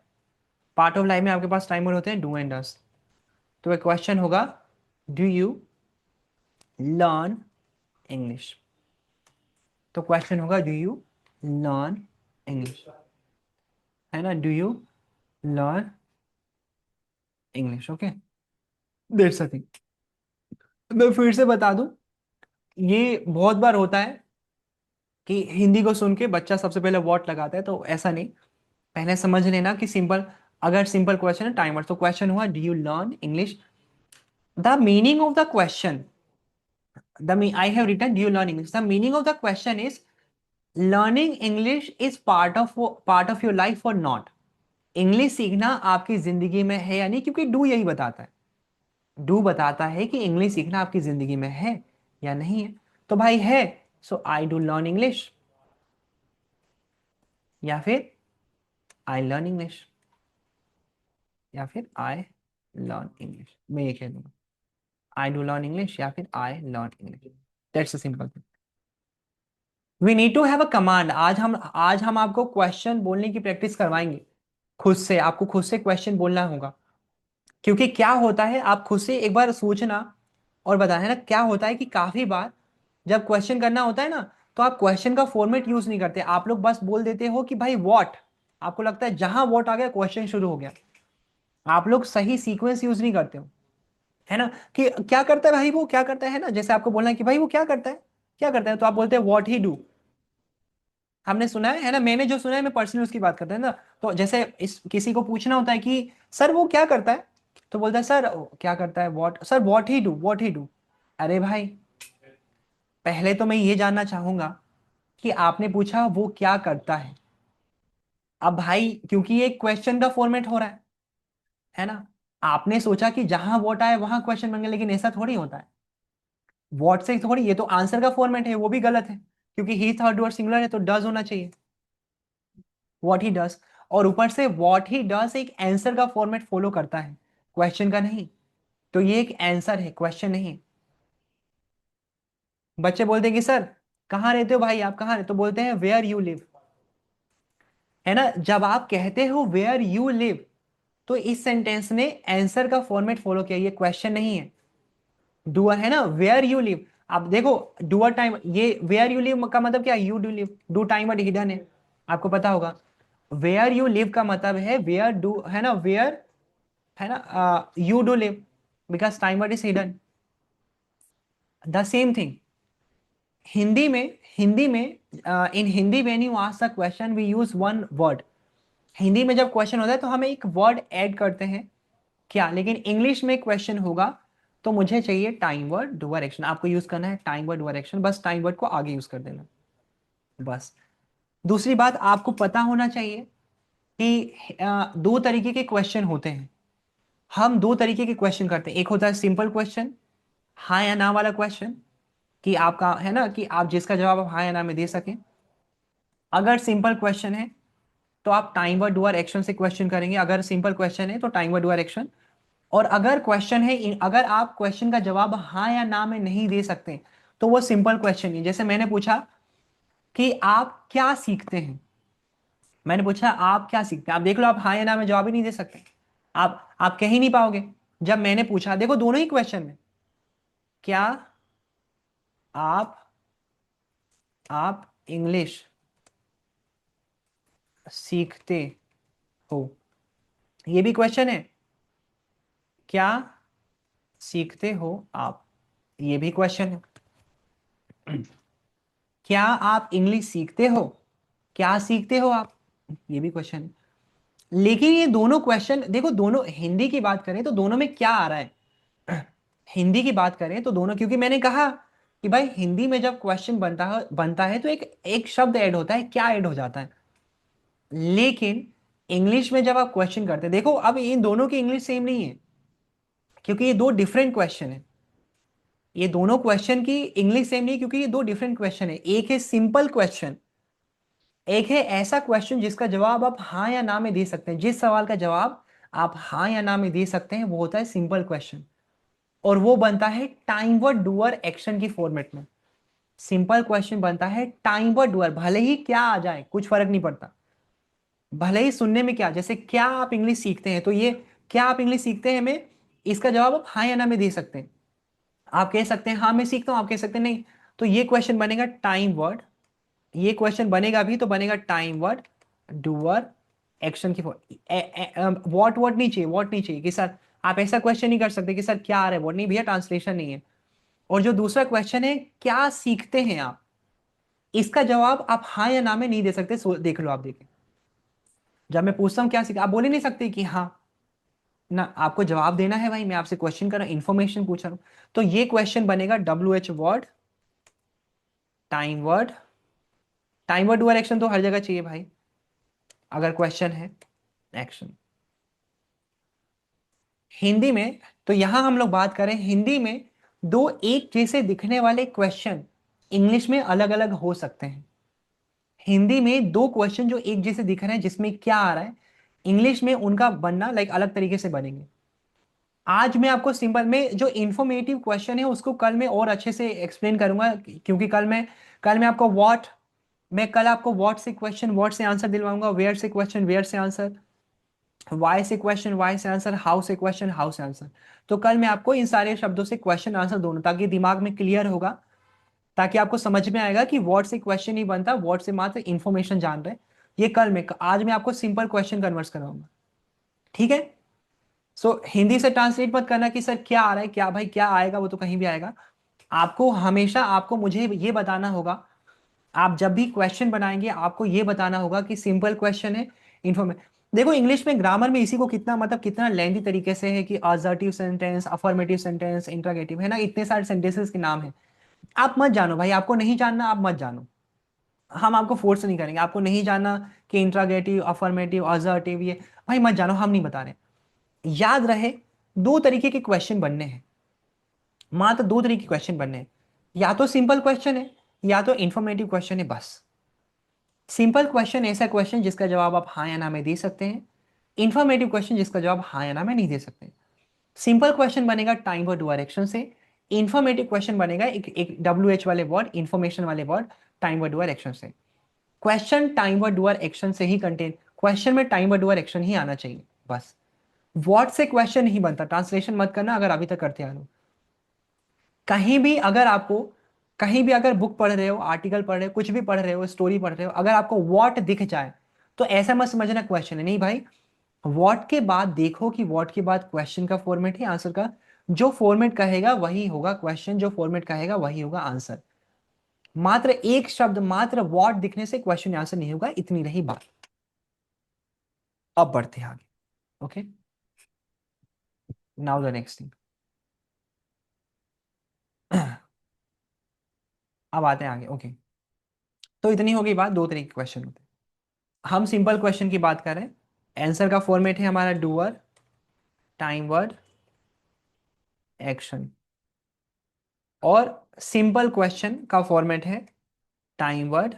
पार्ट ऑफ लाइफ में आपके पास टाइमर होते हैं, डू एंड डस। तो एक क्वेश्चन होगा, डू यू लर्न इंग्लिश? तो क्वेश्चन होगा, डू यू लर्न इंग्लिश, है ना, do you learn English, okay. That's the thing. मैं फिर से बता दूं, ये बहुत बार होता है कि हिंदी को सुन के बच्चा सबसे पहले व्हाट लगाता है, तो ऐसा नहीं। पहले समझ लेना कि सिंपल, अगर सिंपल क्वेश्चन है टाइमर, तो क्वेश्चन हुआ, do you learn English? The meaning of the question, I have written, do you learn English? The meaning of the question is, learning English is part of your life or not? English सीखना आपकी जिंदगी में है या नहीं, क्योंकि do यही बताता है। डू बताता है कि इंग्लिश सीखना आपकी जिंदगी में है या नहीं है। तो भाई है, सो आई डू लर्न इंग्लिश, या फिर आई लर्न इंग्लिश, या फिर आई लर्न इंग्लिश। मैं ये कह दूंगा, आई डू लर्न इंग्लिश या फिर I learn English. That's a simple thing. We need to have a command. आज हम आपको क्वेश्चन बोलने की प्रैक्टिस करवाएंगे। खुद से आपको खुद से क्वेश्चन बोलना होगा। क्योंकि क्या होता है, आप खुद से एक बार सोचना और बताना, है ना। क्या होता है कि काफी बार जब क्वेश्चन करना होता है ना, तो आप क्वेश्चन का फॉर्मेट यूज नहीं करते, आप लोग बस बोल देते हो कि भाई व्हाट। आपको लगता है जहां व्हाट आ गया क्वेश्चन शुरू हो गया। आप लोग सही सीक्वेंस यूज नहीं करते हो, है ना। कि क्या करता है भाई, वो क्या करता है ना, जैसे आपको बोलना है कि भाई वो क्या करता है, क्या करता है, तो आप बोलते हैं व्हाट ही डू। हमने सुना है ना, मैंने जो सुना है मैं पर्सनली उसकी बात करता है ना। तो जैसे इस किसी को पूछना होता है कि सर वो क्या करता है, तो बोलता है सर क्या करता है, what sir, what he do, what he do. अरे भाई, पहले तो मैं ये जानना चाहूंगा कि आपने पूछा वो क्या करता है। अब भाई क्योंकि ये क्वेश्चन का फॉर्मेट हो रहा है ना। आपने सोचा कि जहां व्हाट आए वहां क्वेश्चन बन गया, लेकिन ऐसा थोड़ी होता है। व्हाट से थोड़ी, ये तो आंसर का फॉर्मेट है, वो भी गलत है, क्योंकि ही थर्ड वर्ड सिंगुलर है तो डज होना चाहिए, व्हाट ही डज। और ऊपर से व्हाट ही डज एक आंसर का फॉर्मेट फॉलो करता है, क्वेश्चन का नहीं। तो ये एक आंसर है, क्वेश्चन नहीं। बच्चे बोलते हैं कि सर कहाँ रहते हो भाई, आप कहाँ रहते, तो बोलते हैं वेयर यू लिव, है ना। जब आप कहते हो वेयर यू लिव, तो इस सेंटेंस ने आंसर का फॉर्मेट फॉलो किया, ये क्वेश्चन नहीं है। डूअर है ना, वेयर यू लिव। आप देखो, डूअर टाइम, ये वेयर यू लिव का मतलब क्या, you do live, do time word hidden है, आपको पता होगा। वेयर यू लिव का मतलब है वेयर डू, है ना, वेयर, है ना, you do live, because time word is hidden. The same thing Hindi में, in Hindi when you ask the question we use one word. Hindi में जब क्वेश्चन होता है तो हम एक वर्ड ऐड करते हैं, क्या। लेकिन इंग्लिश में क्वेश्चन होगा तो मुझे चाहिए टाइम वर्ड डूअर एक्शन। आपको यूज करना है टाइम वर्ड डूअर एक्शन, बस टाइम वर्ड को आगे यूज कर देना, बस। दूसरी बात आपको पता होना चाहिए कि दो तरीके के क्वेश्चन होते हैं। हम दो तरीके के क्वेश्चन करते हैं, एक होता है सिंपल क्वेश्चन, हाँ या ना वाला क्वेश्चन, कि आपका, है ना, कि आप जिसका जवाब आप हाँ या ना में दे सकें। अगर सिंपल क्वेश्चन है तो आप टाइम वर्ड डूअर एक्शन से क्वेश्चन करेंगे, अगर सिंपल क्वेश्चन है तो टाइम वर्ड डूअर एक्शन। और अगर क्वेश्चन है, अगर आप क्वेश्चन का जवाब हाँ या ना में नहीं दे सकते, तो वो सिंपल क्वेश्चन है। जैसे मैंने पूछा कि आप क्या सीखते हैं, मैंने पूछा आप क्या सीखते हैं, आप देख लो, आप हाँ या ना में जवाब ही नहीं दे सकते, आप कह ही नहीं पाओगे। जब मैंने पूछा, देखो दोनों ही क्वेश्चन में, क्या आप इंग्लिश सीखते हो, ये भी क्वेश्चन है। क्या सीखते हो आप, ये भी क्वेश्चन है। क्या आप इंग्लिश सीखते हो, क्या सीखते हो आप, ये भी क्वेश्चन है। लेकिन ये दोनों क्वेश्चन देखो, दोनों हिंदी की बात करें तो दोनों में क्या आ रहा है हिंदी की बात करें तो दोनों, क्योंकि मैंने कहा कि भाई हिंदी में जब क्वेश्चन बनता है तो एक एक शब्द ऐड होता है, क्या ऐड हो जाता है। लेकिन इंग्लिश में जब आप क्वेश्चन करते हैं, देखो अब इन दोनों की इंग्लिश सेम नहीं है, क्योंकि ये दो डिफरेंट क्वेश्चन है। ये दोनों क्वेश्चन की इंग्लिश सेम नहीं, क्योंकि ये दो डिफरेंट क्वेश्चन है। एक है सिंपल क्वेश्चन, एक है ऐसा क्वेश्चन जिसका जवाब आप हाँ या ना में दे सकते हैं। जिस सवाल का जवाब आप हाँ या ना में दे सकते हैं वो होता है सिंपल क्वेश्चन, और वो बनता है टाइम वर्ड डूअर एक्शन की फॉर्मेट में। सिंपल क्वेश्चन बनता है टाइम वर्ड डूअर, भले ही क्या आ जाए कुछ फर्क नहीं पड़ता, भले ही सुनने में क्या, जैसे क्या आप इंग्लिश सीखते हैं, तो ये क्या आप इंग्लिश सीखते हैं में इसका जवाब आप हाँ या ना में दे सकते हैं। आप कह सकते हैं हाँ मैं सीखता हूं, आप कह सकते हैं नहीं। तो ये क्वेश्चन बनेगा टाइम वर्ड, ये क्वेश्चन बनेगा भी तो बनेगा टाइम वर्ड डूअर एक्शन की वॉट वर्ड नहीं चाहिए, वॉट नहीं चाहिए कि सर आप ऐसा क्वेश्चन नहीं कर सकते कि सर क्या आ रहा है वर्ड नहीं, भैया ट्रांसलेशन नहीं है। और जो दूसरा क्वेश्चन है क्या सीखते हैं आप, इसका जवाब आप हाँ या ना में नहीं दे सकते। देख लो, आप देखें, जब मैं पूछता हूं क्या सीखा, आप बोल ही नहीं सकते कि हाँ ना, आपको जवाब देना है भाई, मैं आपसे क्वेश्चन कर रहा हूं, इंफॉर्मेशन पूछ रहा हूं। तो ये क्वेश्चन बनेगा WH word time word. Time word doer action तो हर जगह चाहिए भाई, अगर क्वेश्चन है एक्शन। हिंदी में तो यहां हम लोग बात करें, हिंदी में दो एक जैसे दिखने वाले क्वेश्चन इंग्लिश में अलग अलग हो सकते हैं। हिंदी में दो क्वेश्चन जो एक जैसे दिख रहे हैं जिसमें क्या आ रहा है, इंग्लिश में उनका बनना लाइक अलग तरीके से बनेंगे। आज मैं आपको सिंपल में जो इंफॉर्मेटिव क्वेश्चन है उसको कल मैं और अच्छे से एक्सप्लेन करूंगा, क्योंकि कल मैं आपको मैं कल आपको व्हाट से क्वेश्चन व्हाट से आंसर दिलवाऊंगा, वेयर से क्वेश्चन वेयर से आंसर, वाई से क्वेश्चन वाई से आंसर, हाउ से क्वेश्चन हाउ से आंसर। तो कल मैं आपको इन सारे शब्दों से क्वेश्चन आंसर दोनों, ताकि दिमाग में क्लियर होगा, ताकि आपको समझ में आएगा कि वर्ड से क्वेश्चन नहीं बनता, वर्ड से मात्र इंफॉर्मेशन जान रहे हैं। ये कल मैं, आज मैं आपको सिंपल क्वेश्चन कन्वर्ट करवाऊंगा, ठीक है। सो हिंदी से ट्रांसलेट मत करना कि सर क्या आ रहा है, क्या भाई क्या आएगा, वो तो कहीं भी आएगा। आपको हमेशा आपको मुझे ये बताना होगा, आप जब भी क्वेश्चन बनाएंगे आपको ये बताना होगा कि सिंपल क्वेश्चन है इन्फॉर्मे देखो इंग्लिश में ग्रामर में इसी को कितना मतलब कितना लेंथी तरीके से है कि assertive sentence, affirmative sentence, interrogative, है ना, इतने सारे सेंटेंसेस के नाम है। आप मत जानो भाई, आपको नहीं जानना आप मत जानो, हम आपको फोर्स नहीं करेंगे। आपको नहीं जानना कि इंट्रोगेटिव अफर्मेटिव असर्टिव, ये भाई मत जानो, हम नहीं बता रहे। याद रहे, दो तरीके के क्वेश्चन बनने हैं, मात्र दो तरीके के क्वेश्चन बनने हैं, या तो सिंपल क्वेश्चन है या तो इंफॉर्मेटिव क्वेश्चन है, बस। सिंपल क्वेश्चन ऐसा क्वेश्चन जिसका जवाब आप हाँ या ना में दे सकते हैं, इंफॉर्मेटिव क्वेश्चन जिसका जवाब हाँ या ना में नहीं दे सकते। सिंपल क्वेश्चन बनेगा टाइम वर्ड डूअर एक्शन से, इंफॉर्मेटिव क्वेश्चन बनेगा एक WH वाले वर्ड, इंफॉर्मेशन वाले word, time word doer action से। Question time word doer action से ही कंटेन, क्वेश्चन में टाइम वर्ड डूअर एक्शन ही आना चाहिए, बस। वर्ड से क्वेश्चन नहीं बनता, ट्रांसलेशन मत करना अगर अभी तक करते आ रहे हो। कहीं भी अगर आपको, कहीं भी अगर बुक पढ़ रहे हो, आर्टिकल पढ़ रहे हो, कुछ भी पढ़ रहे हो, स्टोरी पढ़ रहे हो, अगर आपको व्हाट दिख जाए तो ऐसा मत समझना क्वेश्चन है, नहीं भाई। व्हाट के बाद देखो कि व्हाट के बाद क्वेश्चन का फॉर्मेट है, आंसर का जो फॉर्मेट कहेगा वही होगा क्वेश्चन, जो फॉर्मेट कहेगा वही होगा आंसर। मात्र एक शब्द, मात्र व्हाट दिखने से क्वेश्चन आंसर नहीं होगा, इतनी रही बात। अब बढ़ते हैं आगे, okay. Now the next thing अब आते हैं आगे, ओके। तो इतनी होगी बात, दो तरीके के क्वेश्चन होते हैं। हम सिंपल क्वेश्चन की बात करें, आंसर का फॉर्मेट है हमारा डूअर टाइम वर्ड एक्शन, और सिंपल क्वेश्चन का फॉर्मेट है time word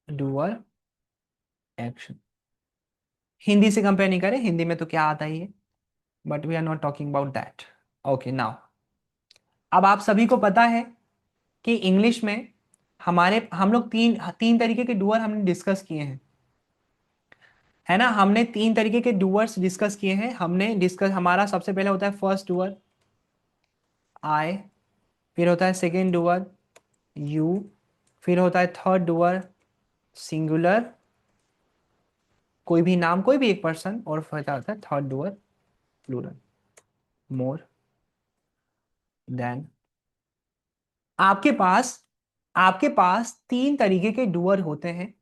doer action. Hindi से कंपेयर नहीं करें, हिंदी में तो क्या आता ही है, but we are not talking about that, okay. Now अब आप सभी को पता है कि इंग्लिश में हम लोग तीन तीन तरीके के डूअर हमने डिस्कस किए हैं, है ना। हमने तीन तरीके के डूअर्स डिस्कस किए हैं, हमने डिस्कस, हमारा सबसे पहले होता है फर्स्ट डूअर आई, फिर होता है सेकेंड डूअर यू, फिर होता है थर्ड डूअर सिंगुलर, कोई भी नाम, कोई भी एक पर्सन, और फिर होता है third doer plural, more than. आपके पास आपके पास तीन तरीके के डूअर होते हैं,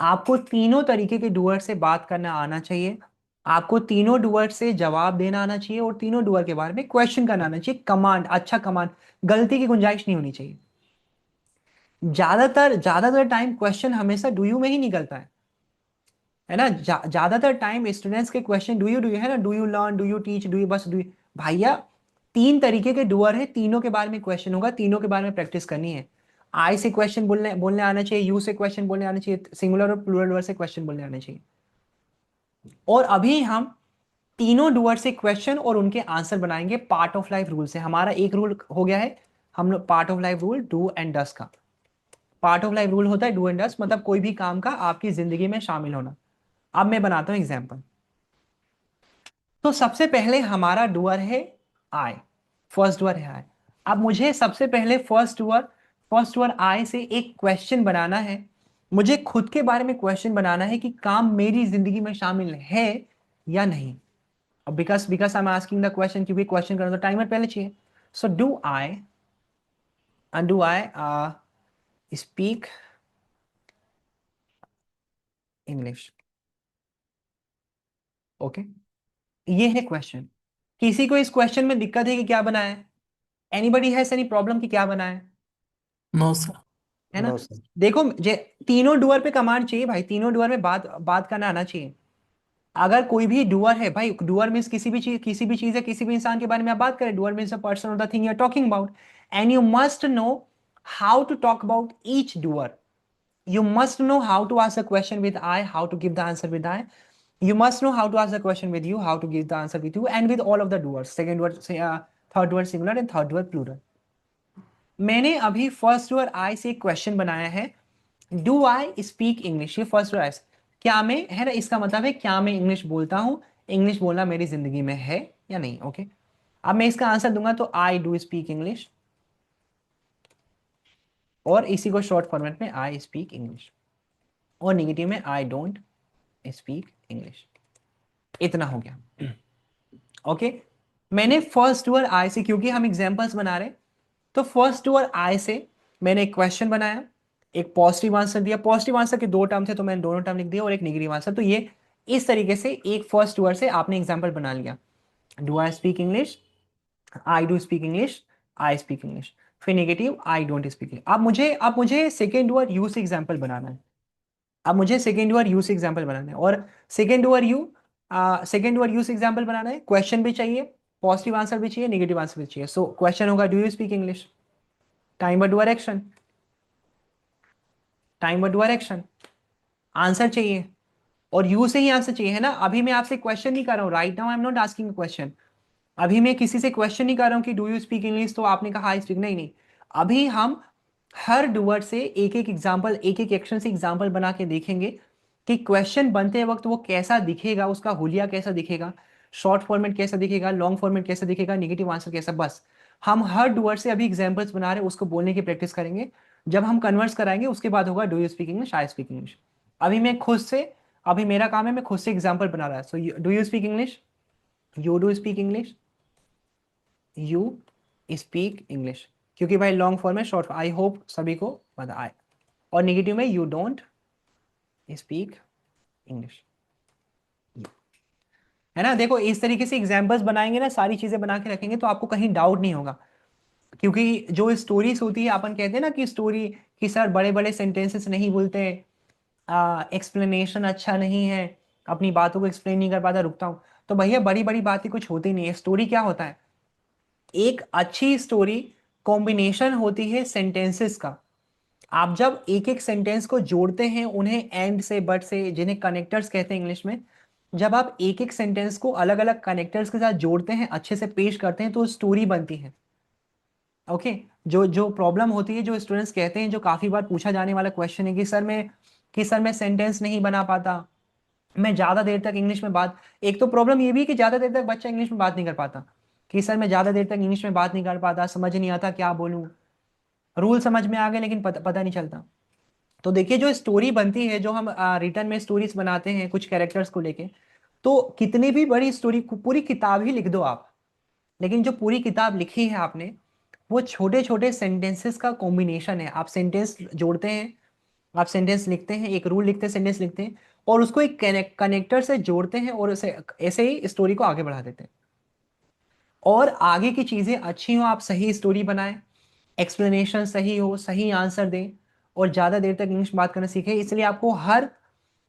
आपको तीनों तरीके के डूअर से बात करना आना चाहिए, आपको तीनों डूअर से जवाब देना आना चाहिए, और तीनों डूअर के बारे में क्वेश्चन करना आना चाहिए। कमांड, अच्छा कमांड, गलती की गुंजाइश नहीं होनी चाहिए। ज्यादातर टाइम क्वेश्चन हमेशा डू यू में ही निकलता है ना। ज्यादातर टाइम स्टूडेंट्स के क्वेश्चन डू यू है ना, do you learn, do you teach, do you, बस डू यू। भैया तीन तरीके के डूअर है, तीनों के बारे में क्वेश्चन होगा, तीनों के बारे में प्रैक्टिस करनी है। आई से क्वेश्चन बोलने बोलने आना चाहिए, यू से क्वेश्चन बोलने आना चाहिए, सिंगुलर और प्लूरल डूअर से क्वेश्चन बोलने आना चाहिए। और अभी हम तीनों डूअर से क्वेश्चन और उनके आंसर बनाएंगे पार्ट ऑफ लाइफ रूल से। हमारा एक रूल हो गया है, हम लोग part of life rule do and does का। पार्ट ऑफ लाइफ रूल होता है डू एंड डस, मतलब कोई भी काम का आपकी जिंदगी में शामिल होना। अब मैं बनाता हूं एग्जाम्पल। तो सबसे पहले हमारा डूअर है आई, फर्स्ट डूअर है आई। अब मुझे सबसे पहले फर्स्ट डूअर आई से एक क्वेश्चन बनाना है। मुझे खुद के बारे में क्वेश्चन बनाना है कि काम मेरी जिंदगी में शामिल है या नहीं। अब because because I am asking the question, क्योंकि क्वेश्चन करना तो टाइमर पहले चाहिए। So do I speak English? Okay, ये है क्वेश्चन। किसी को इस क्वेश्चन में दिक्कत है कि क्या बनाया है? एनीबडी हैज एनी प्रॉब्लम कि क्या बनाया नो सर। है ना? No, sir. देखो जे तीनों डुअर पे कमांड चाहिए भाई, तीनों डुअर में बात बात करना आना चाहिए। अगर कोई भी डुअर है भाई, डुअर मीन्स किसी भी चीज है, किसी भी इंसान के बारे में आप बात करें, डुअर मीन्स अ पर्सन और the thing you are talking about, and you must know how to talk about each doer. You must know how to ask a question with I, how to give the answer with I. You must know how to ask a question with you, how to give the answer with you, and with all of the doers. Second word, third word singular and third word plural. मैंने अभी first doer आई से एक question बनाया है, do I speak English. ये first doer आई, क्या मैं, है ना, इसका मतलब है क्या मैं इंग्लिश बोलता हूँ, इंग्लिश बोलना मेरी जिंदगी में है या नहीं। ओके, अब मैं इसका आंसर दूंगा तो आई डू स्पीक इंग्लिश, और इसी को शॉर्ट फॉर्मेट में आई स्पीक इंग्लिश, और निगेटिव में आई डोंट स्पीक इंग्लिश। इतना हो गया। ओके, मैंने फर्स्ट डूअर आई से, क्योंकि हम एग्जांपल्स बना रहे, तो फर्स्ट डूअर आई से मैंने एक क्वेश्चन बनाया, एक पॉजिटिव आंसर दिया। पॉजिटिव आंसर के दो टर्म थे तो मैंने दोनों टर्म लिख दिया, और एक नेगेटिव आंसर। तो ये इस तरीके से एक फर्स्ट डूअर से आपने एग्जाम्पल बना लिया। Do I speak English, I do speak English, I speak English, फिर negative I don't speak English. अब मुझे सेकेंड डूअर यू से एग्जाम्पल बनाना है। अब मुझे सेकेंड डूअर यू से एग्जाम्पल बनाना है, और सेकेंड डूअर यू से एग्जाम्पल बनाना है। क्वेश्चन भी चाहिए, पॉजिटिव आंसर भी चाहिए, नेगेटिव आंसर भी चाहिए। सो क्वेश्चन होगा do you speak English, time doer action, time doer action, answer चाहिए, और यू से ही आंसर चाहिए, है ना। अभी मैं आपसे क्वेश्चन नहीं कर रहा हूँ, right now I am not asking question. अभी मैं किसी से क्वेश्चन नहीं कर रहा हूँ कि डू यू स्पीक इंग्लिश, तो आपने कहा आई स्पीक, नहीं नहीं। अभी हम हर डूअर से एक एक एग्जाम्पल, एक एक एक्शन से एग्जाम्पल बना के देखेंगे कि क्वेश्चन बनते वक्त वो कैसा दिखेगा, उसका हुलिया कैसा दिखेगा, शॉर्ट फॉर्मेट कैसा दिखेगा, लॉन्ग फॉर्मेट कैसा दिखेगा, नेगेटिव आंसर कैसा। बस हम हर डूअर से अभी एग्जाम्पल्स बना रहे हैं, उसको बोलने की प्रैक्टिस करेंगे। जब हम कन्वर्स कराएंगे उसके बाद होगा do you speak English, I speak English. अभी मैं खुद से, अभी मेरा काम है मैं खुद से एग्जाम्पल बना रहा है। So do you speak English, you do speak English, you speak English, क्योंकि भाई लॉन्ग फॉर्म है, शॉर्ट, आई होप सभी को पता आए। और नेगेटिव में यू डोंट स्पीक इंग्लिश, है ना। देखो इस तरीके से एग्जाम्पल्स बनाएंगे ना, सारी चीजें बना के रखेंगे तो आपको कहीं डाउट नहीं होगा। क्योंकि जो स्टोरीज होती है, अपन कहते हैं ना कि स्टोरी, कि सर बड़े बड़े सेंटेंसेस नहीं बोलते, एक्सप्लेनेशन अच्छा नहीं है, अपनी बातों को एक्सप्लेन नहीं कर पाता, रुकता हूं। तो भैया बड़ी बड़ी बातें कुछ होती नहीं है। स्टोरी क्या होता है, एक अच्छी स्टोरी कॉम्बिनेशन होती है सेंटेंसेस का। आप जब एक एक सेंटेंस को जोड़ते हैं, उन्हें एंड से बट से, जिन्हें कनेक्टर्स कहते हैं इंग्लिश में, जब आप एक एक सेंटेंस को अलग अलग कनेक्टर्स के साथ जोड़ते हैं, अच्छे से पेश करते हैं, तो स्टोरी बनती है। ओके, जो जो प्रॉब्लम होती है, जो स्टूडेंट्स कहते हैं, जो काफी बार पूछा जाने वाला क्वेश्चन है कि सर मैं सेंटेंस नहीं बना पाता, मैं ज्यादा देर तक इंग्लिश में बात। एक तो प्रॉब्लम ये भी है कि ज्यादा देर तक बच्चा इंग्लिश में बात नहीं कर पाता, कि सर मैं ज्यादा देर तक इंग्लिश में बात नहीं कर पाता, समझ नहीं आता क्या बोलूं, रूल समझ में आ गए लेकिन पता नहीं चलता। तो देखिए जो स्टोरी बनती है, जो हम रिटर्न में स्टोरीज बनाते हैं कुछ कैरेक्टर्स को लेके, तो कितनी भी बड़ी स्टोरी, पूरी किताब ही लिख दो आप, लेकिन जो पूरी किताब लिखी है आपने, वो छोटे छोटे सेंटेंसेस का कॉम्बिनेशन है। आप सेंटेंस जोड़ते हैं, आप सेंटेंस लिखते हैं, एक रूल लिखते हैं, सेंटेंस लिखते हैं और उसको एक कनेक्टर से जोड़ते हैं और उसे ऐसे ही स्टोरी को आगे बढ़ा देते हैं। और आगे की चीजें अच्छी हो, आप सही स्टोरी बनाएं, एक्सप्लेनेशन सही हो, सही आंसर दें और ज्यादा देर तक इंग्लिश बात करना सीखें। इसलिए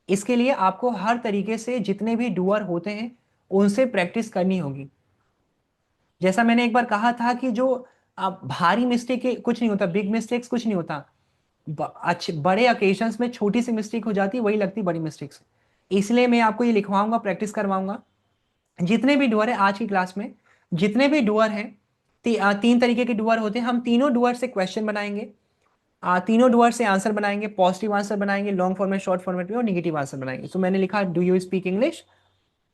इसके लिए आपको हर तरीके से जितने भी डूअर होते हैं उनसे प्रैक्टिस करनी होगी। जैसा मैंने एक बार कहा था कि जो भारी मिस्टेक कुछ नहीं होता, बिग मिस्टेक्स कुछ नहीं होता, अच्छे बड़े ओकेजन्स में छोटी सी मिस्टेक हो जाती है, वही लगती बड़ी मिस्टेक्स। इसलिए मैं आपको ये लिखवाऊंगा, प्रैक्टिस करवाऊंगा। जितने भी डुअर है आज की क्लास में, जितने भी डुअर हैं, तीन तरीके के डुअर होते हैं। हम तीनों डुअर से क्वेश्चन बनाएंगे, तीनों डुअर से आंसर बनाएंगे, पॉजिटिव आंसर बनाएंगे, लॉन्ग फॉर्मेट, शॉर्ट फॉर्मेट में और निगेटिव आंसर बनाएंगे। तो मैंने लिखा do you speak English,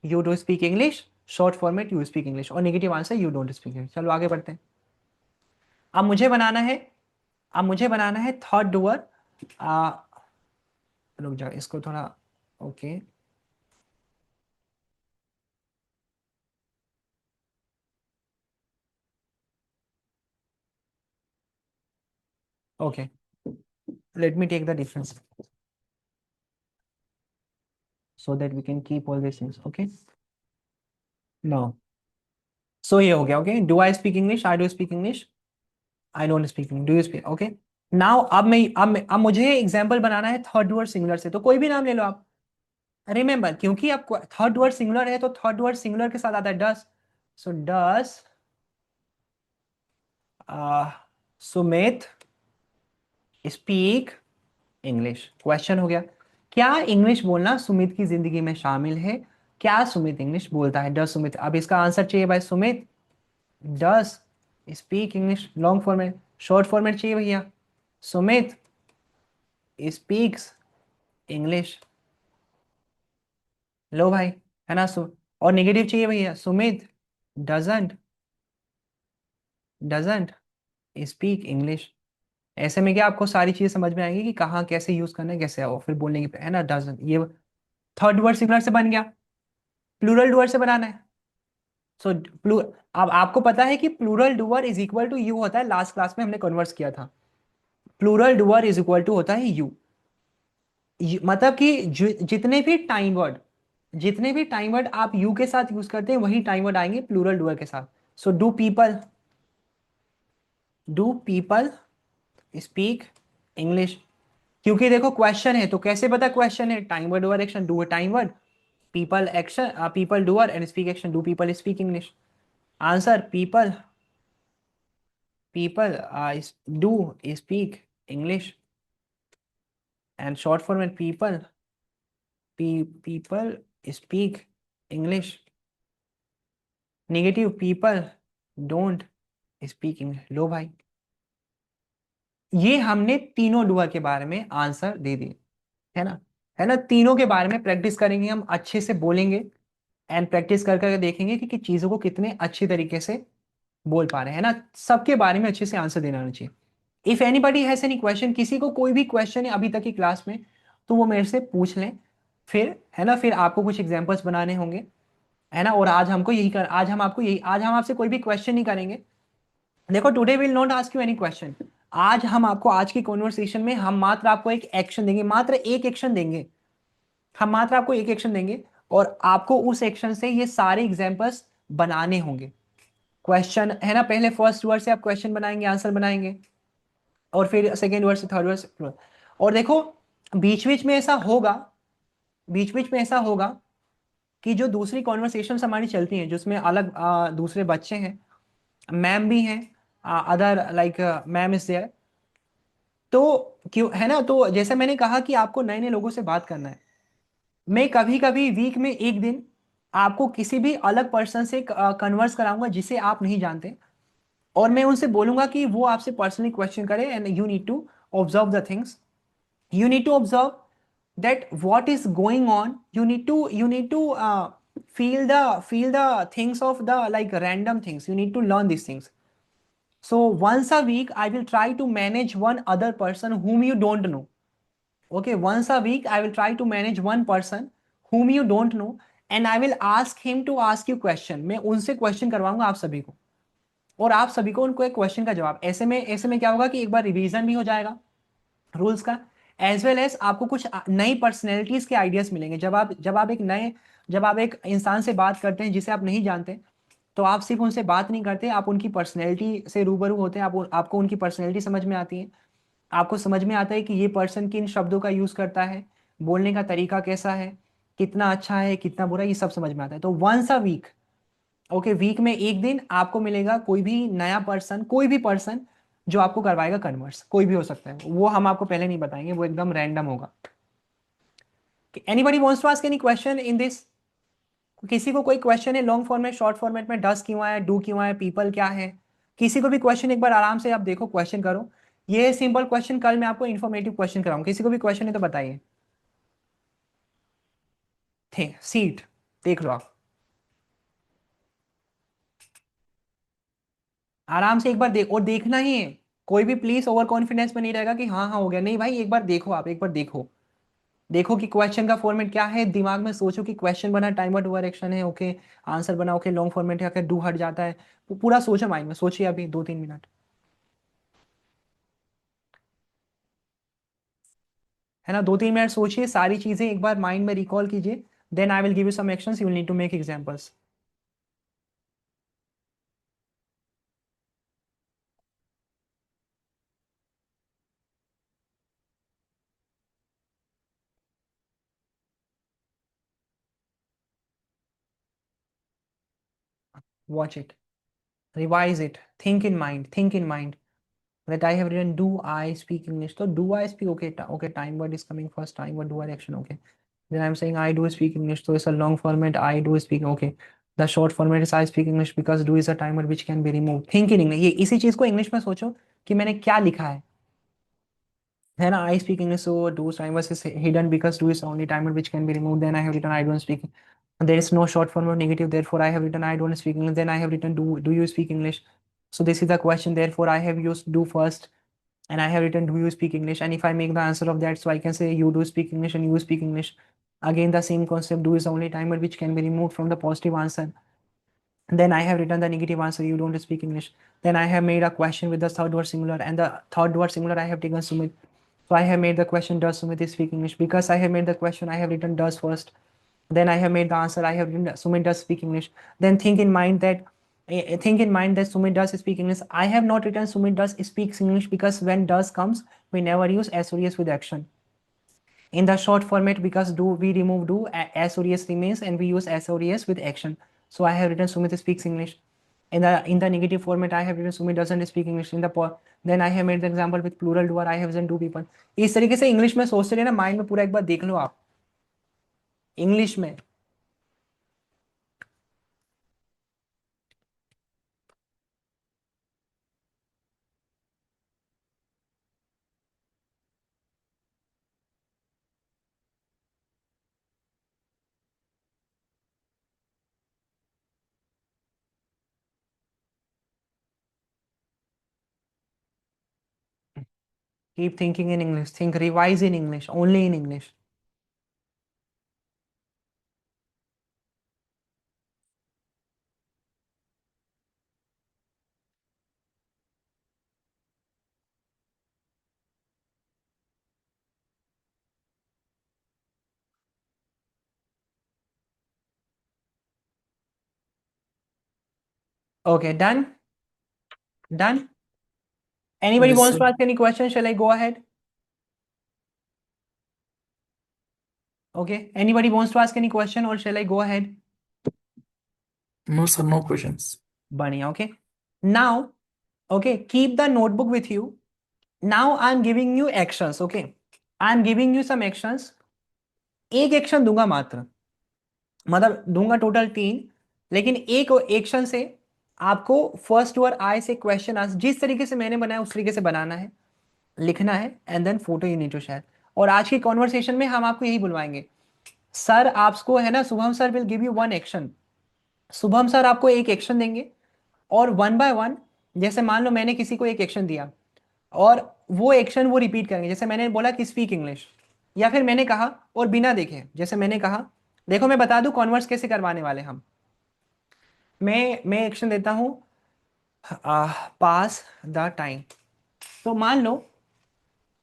you do speak English, short format you speak English और negative answer you don't speak English. चलो आगे बढ़ते हैं। अब मुझे बनाना है, थर्ड डुअर। रुक जाओ इसको थोड़ा, okay okay, let me take the difference so that we can keep all these things, okay now, so ये हो गया, okay, do I speak English, I do speak English, I don't speak English, do you speak, okay now। अब मुझे example बनाना है third word singular से, तो कोई भी नाम ले लो आप। रिमेंबर, क्योंकि आप थर्ड वर्ड सिंगुलर है तो थर्ड वर्ड सिंगुलर के साथ आता है डस। सो डस सुमित स्पीक इंग्लिश। क्वेश्चन हो गया, क्या इंग्लिश बोलना सुमित की जिंदगी में शामिल है? क्या सुमित इंग्लिश बोलता है? डस सुमित। अब इसका आंसर चाहिए भाई, Sumit does speak English. Long format, short format चाहिए भैया, सुमित स्पीक्स इंग्लिश। लो भाई, है ना और नेगेटिव चाहिए भैया, Sumit doesn't doesn't speak English. ऐसे में क्या आपको सारी चीजें समझ में आएंगी कि कहाँ कैसे यूज करना है, कैसे आओ फिर बोलने की, है ना। डजंट, ये थर्ड वर्ड सिंगुलर से बन गया। प्लूरल डुअर से बनाना है। सो अब आपको पता है कि plural doer is equal to you होता है, लास्ट क्लास में हमने कन्वर्स किया था। Plural doer is equal to होता है यू। मतलब कि जितने भी टाइम वर्ड आप यू के साथ यूज करते हैं वही टाइम वर्ड आएंगे प्लूरल डुअर के साथ। So do people speak English. क्योंकि देखो क्वेश्चन है तो कैसे पता क्वेश्चन है, time word over action, do time word, people action, people doer and speak action, do people speak English. Answer people do speak English and short form में people speak English. Negative people don't speak English. लो भाई, ये हमने तीनों doer के बारे में answer दे दिए, है ना। तीनों के बारे में प्रैक्टिस करेंगे, हम अच्छे से बोलेंगे एंड प्रैक्टिस कर करके देखेंगे कि चीजों को कितने अच्छी तरीके से बोल पा रहे हैं, है ना। सबके बारे में अच्छे से आंसर देना आना चाहिए। If anybody has any question, किसी को कोई भी क्वेश्चन है अभी तक की क्लास में, तो वो मेरे से पूछ लें फिर, है ना। फिर आपको कुछ एग्जांपल्स बनाने होंगे, है ना। और आज हम आपसे कोई भी क्वेश्चन नहीं करेंगे। देखो, today will not ask you any question. आज हम आपको, आज की कॉन्वर्सेशन में हम मात्र आपको एक एक्शन देंगे, मात्र एक एक्शन देंगे। हम मात्र आपको एक एक्शन देंगे और आपको उस एक्शन से ये सारे एग्जांपल्स बनाने होंगे। क्वेश्चन, है ना, पहले फर्स्ट वर्ड से आप क्वेश्चन बनाएंगे, आंसर बनाएंगे और फिर सेकेंड वर्ड से, थर्ड वर्ड से। और देखो, बीच बीच में ऐसा होगा, कि जो दूसरी कॉन्वर्सेशन हमारी चलती हैं जिसमें अलग दूसरे बच्चे हैं, मैम भी हैं, other like ma'am is there, तो क्यों, है ना। तो जैसे मैंने कहा कि आपको नए नए लोगों से बात करना है, मैं कभी कभी वीक में एक दिन आपको किसी भी अलग पर्सन से कन्वर्स कराऊंगा जिसे आप नहीं जानते, और मैं उनसे बोलूंगा कि वो आपसे पर्सनली क्वेश्चन करे and you need to observe the things, you need to observe that what is going on. You need to feel the things of the like random things. You need to learn these things. So once a week I will try to manage one other person whom you don't know. Okay, once a week I will try to manage one person whom you don't know and I will ask him to ask you question. मैं उनसे question करवाऊंगा आप सभी को, और आप सभी को उनको एक क्वेश्चन का जवाब। ऐसे में क्या होगा कि एक बार रिवीजन भी हो जाएगा रूल्स का एज वेल एज आपको कुछ नई पर्सनैलिटीज के आइडियाज मिलेंगे। जब आप एक इंसान से बात करते हैं जिसे आप नहीं जानते, तो आप सिर्फ उनसे बात नहीं करते, आप उनकी पर्सनैलिटी से रूबरू होते हैं, आपको उनकी पर्सनैलिटी समझ में आती है। आपको समझ में आता है कि ये पर्सन किन शब्दों का यूज करता है, बोलने का तरीका कैसा है, कितना अच्छा है कितना बुरा, ये सब समझ में आता है। तो once a week, okay, week में एक दिन आपको मिलेगा कोई भी नया पर्सन, कोई भी पर्सन जो आपको करवाएगा कन्वर्स, कोई भी हो सकता है, वो हम आपको पहले नहीं बताएंगे, वो एकदम रैंडम होगा। Anybody wants to ask any question in this? किसी को कोई क्वेश्चन है लॉन्ग फॉर्मेट, शॉर्ट फॉर्मेट में? डस क्यों आया, डू क्यों आया, पीपल क्या है? किसी को भी क्वेश्चन, एक बार आराम से आप देखो, क्वेश्चन करो। ये सिंपल क्वेश्चन, कल मैं आपको इन्फॉर्मेटिव क्वेश्चन कराऊंगा। किसी को भी क्वेश्चन है तो बताइए। थे सीट, देख लो आप आराम से एक बार देख, और देखना ही है। कोई भी प्लीज ओवर कॉन्फिडेंस में नहीं रहेगा कि हाँ हाँ हो गया, नहीं भाई, एक बार देखो, आप एक बार देखो, देखो कि क्वेश्चन का फॉर्मेट क्या है, दिमाग में सोचो कि क्वेश्चन बना टाइमर डू एक्शन है, ओके, आंसर बना, ओके, लॉन्ग फॉर्मेट है, डू हट जाता है, पूरा सोचो माइंड में, सोचिए अभी 2-3 मिनट, है ना? 2-3 मिनट सोचिए, सारी चीजें एक बार माइंड में रिकॉल कीजिए। Then I will give you some actions, you will need to make examples. Watch it, revise it, think in mind that I have written do I speak English. So do I speak, okay, okay, time word is coming first, time word, do I action, okay. Then I'm saying I do speak English, so it's a long format, I do speak, okay. The short format is I speak English because do is a timer which can be removed. Think in English, ये इसी चीज को English में सोचो कि मैंने क्या लिखा है ना? I speak English, so do timer is hidden because do is only timer which can be removed. Then I have written I don't speak. There is no short form of negative, therefore I have written I don't speak English. Then I have written do you speak English? So this is the question, therefore I have used do first, and I have written do you speak English? And if I make the answer of that, so I can say you do speak English and you speak English. Again the same concept, do is the only timer which can be removed from the positive answer. Then I have written the negative answer, you don't speak English. Then I have made a question with the third word singular, and the third word singular I have taken Sumit. So I have made the question, does Sumit speak English? Because I have made the question, I have written does first. Then I have made the answer, I have written Sumit does speak English. Then think in mind that Sumit does speak English. I have not written Sumit does speaks English because when does comes, we never use SOS with action. In the short format, because do we remove do, SOS remains, and we use SOS with action. So I have written Sumit speaks English. In the negative format, I have written Sumit doesn't speak English. Then I have made the example with plural do, or I have written two people. इस तरीके से English में सोचते रहे ना, mind में पूरा एक बार देख लो आप इंग्लिश में। Keep thinking in English. Think, revise in English, only in English. Okay, done? Done? Anybody Yes, wants sir. to ask any question? Shall I go ahead? Okay. Anybody wants to ask any question, or shall I go ahead? No, sir, no questions. Bunny, okay. Now, okay, keep the notebook with you. Now I'm giving you actions, okay. I'm giving you some actions. एक action दूंगा मात्र, मतलब दूंगा total 3, लेकिन एक action से आपको first और आई से क्वेश्चन आंसर जिस तरीके से मैंने बनाया उस तरीके से बनाना है, लिखना है, and then photo you need to share. और आज की कॉन्वर्सेशन में हम आपको यही बुलवाएंगे, सर आपको है ना, Shubham sir will give you one action. Shubham sir आपको एक एक्शन देंगे, और वन बाय वन, जैसे मान लो मैंने किसी को एक एक्शन दिया, और वो एक्शन वो रिपीट करेंगे। जैसे मैंने बोला कि स्पीक इंग्लिश, या फिर मैंने कहा और बिना देखे, जैसे मैंने कहा, देखो मैं बता दूं कॉन्वर्स कैसे करवाने वाले हम। मैं एक्शन देता हूं, पास द टाइम। तो मान लो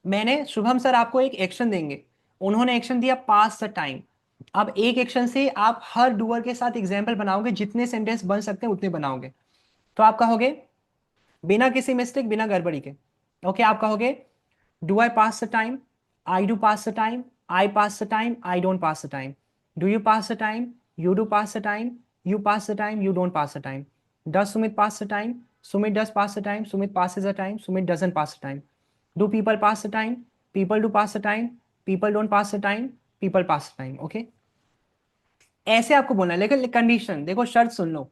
मैंने शुभम सर आपको एक एक्शन देंगे, उन्होंने एक्शन दिया पास द टाइम। अब एक एक्शन से आप हर डूअर के साथ एग्जाम्पल बनाओगे, जितने सेंटेंस बन सकते हैं उतने बनाओगे। तो आप कहोगे बिना किसी मिस्टेक, बिना गड़बड़ी के, ओके, आप कहोगे do I pass the time, I do pass the time, I pass the time, I don't pass the time, do you pass the time, you do pass the time, you pass the time, you don't pass the time. Does Sumit pass the time? Sumit does pass the time. Sumit passes the time. Sumit doesn't pass the time. Do people pass the time? People do pass the time. People don't pass the time. People pass the time. Okay? ऐसे आपको बोलना है, लेकिन condition देखो, शर्त सुन लो।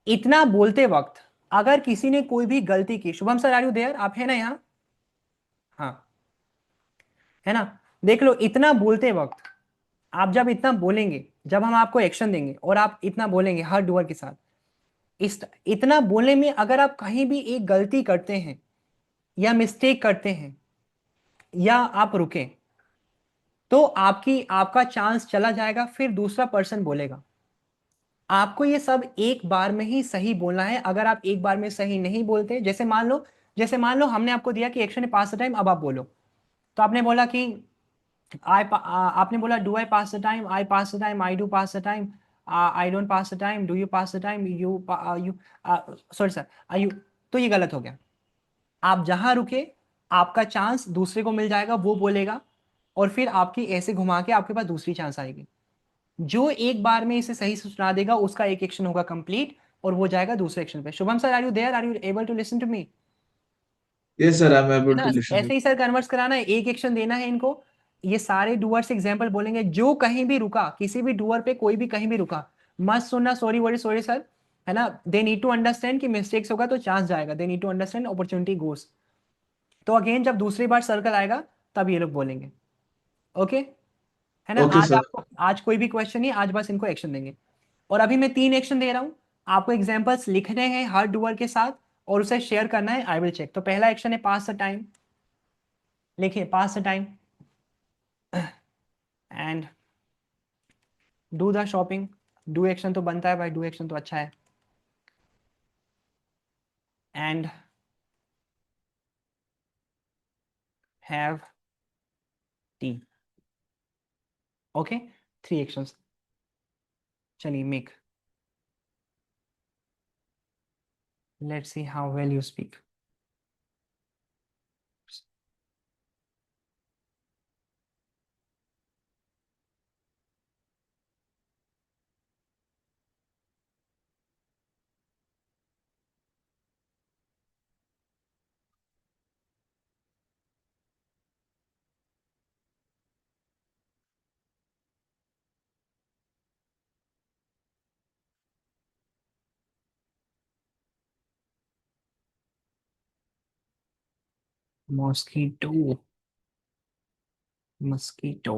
इतना बोलते वक्त अगर किसी ने कोई भी गलती की, Shubham sir are you there, आप है ना यहाँ? हाँ, है ना? देख लो, इतना बोलते वक्त आप जब इतना बोलेंगे, जब हम आपको एक्शन देंगे और आप इतना बोलेंगे हर डूअर के साथ, इस इतना बोलने में अगर आप कहीं भी एक गलती करते हैं या मिस्टेक करते हैं या आप रुके, तो आपका चांस चला जाएगा, फिर दूसरा पर्सन बोलेगा। आपको ये सब एक बार में ही सही बोलना है। अगर आप एक बार में सही नहीं बोलते, जैसे मान लो हमने आपको दिया कि एक्शन है पास द टाइम, अब आप बोलो। तो आपने बोला कि आपने बोला do I pass the time, I pass the time, I do pass the time, I don't pass the time, do you pass the time, you sorry sir, you. तो ये गलत हो गया। आप जहां रुके, आपका चांस दूसरे को मिल जाएगा, वो बोलेगा, और फिर आपकी ऐसे घुमा के आपके पास दूसरी चांस आएगी। जो एक बार में इसे सही से सुना देगा, उसका एक एक्शन होगा कंप्लीट, और वो जाएगा दूसरे एक्शन पे। Shubham sir, are you there? Are you able to listen to me? Yes, sir, I'm है able ना? to listen to ऐसे ही सर कन्वर्स कराना है, एक एक्शन देना है इनको। ये सारे डूअर से एग्जांपल बोलेंगे, जो कहीं भी रुका, किसी भी डूअर पे कोई भी कहीं भी रुका, मत सुनना सॉरी वरी सॉरी सर, है ना? दे नीड टू अंडरस्टैंड कि मिस्टेक्स होगा तो चांस जाएगा, they need to understand opportunity goes. तो अगेन जब दूसरी बार सर्कल आएगा, तब ये लोग बोलेंगे। ओके, है ना? you. Okay, आज sir. आपको, आज कोई भी क्वेश्चन नहीं, आज बस इनको एक्शन देंगे। और अभी मैं 3 एक्शन दे रहा हूं, आपको एग्जांपल्स लिखने हैं हर डूअर के साथ और उसे शेयर करना है। I will check. तो पहला एक्शन है पास द टाइम, लिखिए pass the time, and do the shopping. Do action तो बनता है भाई, डू एक्शन तो अच्छा है। And have tea. Okay, 3 actions. चलिए make, let's see how well you speak. Mosquito, mosquito.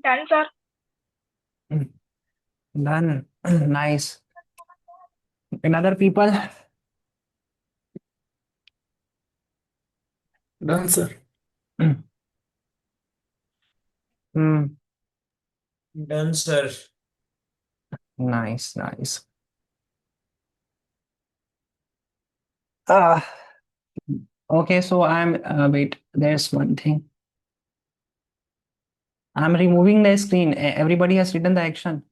Done, sir. Done. Nice. Another people? Done, sir. Hmm. Done, sir. Nice, nice. Ah, okay, so wait, there's one thing. I'm removing the screen. Everybody has written the action.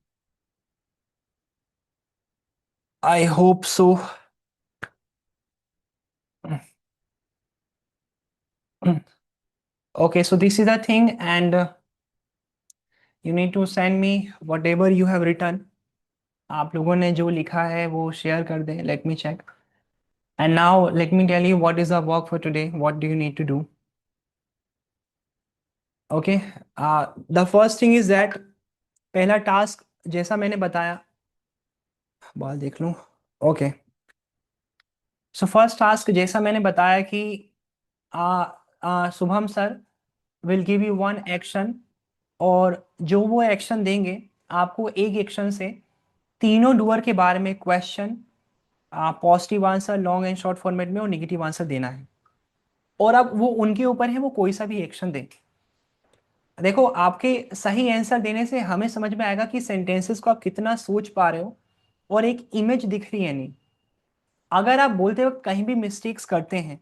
I hope so. Okay, so this is the thing, and you need to send me whatever you have written. आप लोगों ने जो लिखा है वो share कर दें. Let me check. And now let me tell you what is the work for today. What do you need to do? Okay. The first thing is that पहला टास्क जैसा मैंने बताया, बाल देख लूं. ओके, सो फर्स्ट टास्क जैसा मैंने बताया कि Shubham sir will give you one action, और जो वो एक्शन देंगे आपको एक एक्शन से तीनों डूअर के बारे में question, positive answer long and short format में और नेगेटिव आंसर देना है. और अब वो उनके ऊपर है, वो कोई सा भी एक्शन दें. देखो, आपके सही आंसर देने से हमें समझ में आएगा कि सेंटेंसेस को आप कितना सोच पा रहे हो और एक इमेज दिख रही है नहीं. अगर आप बोलते वक्त कहीं भी मिस्टेक्स करते हैं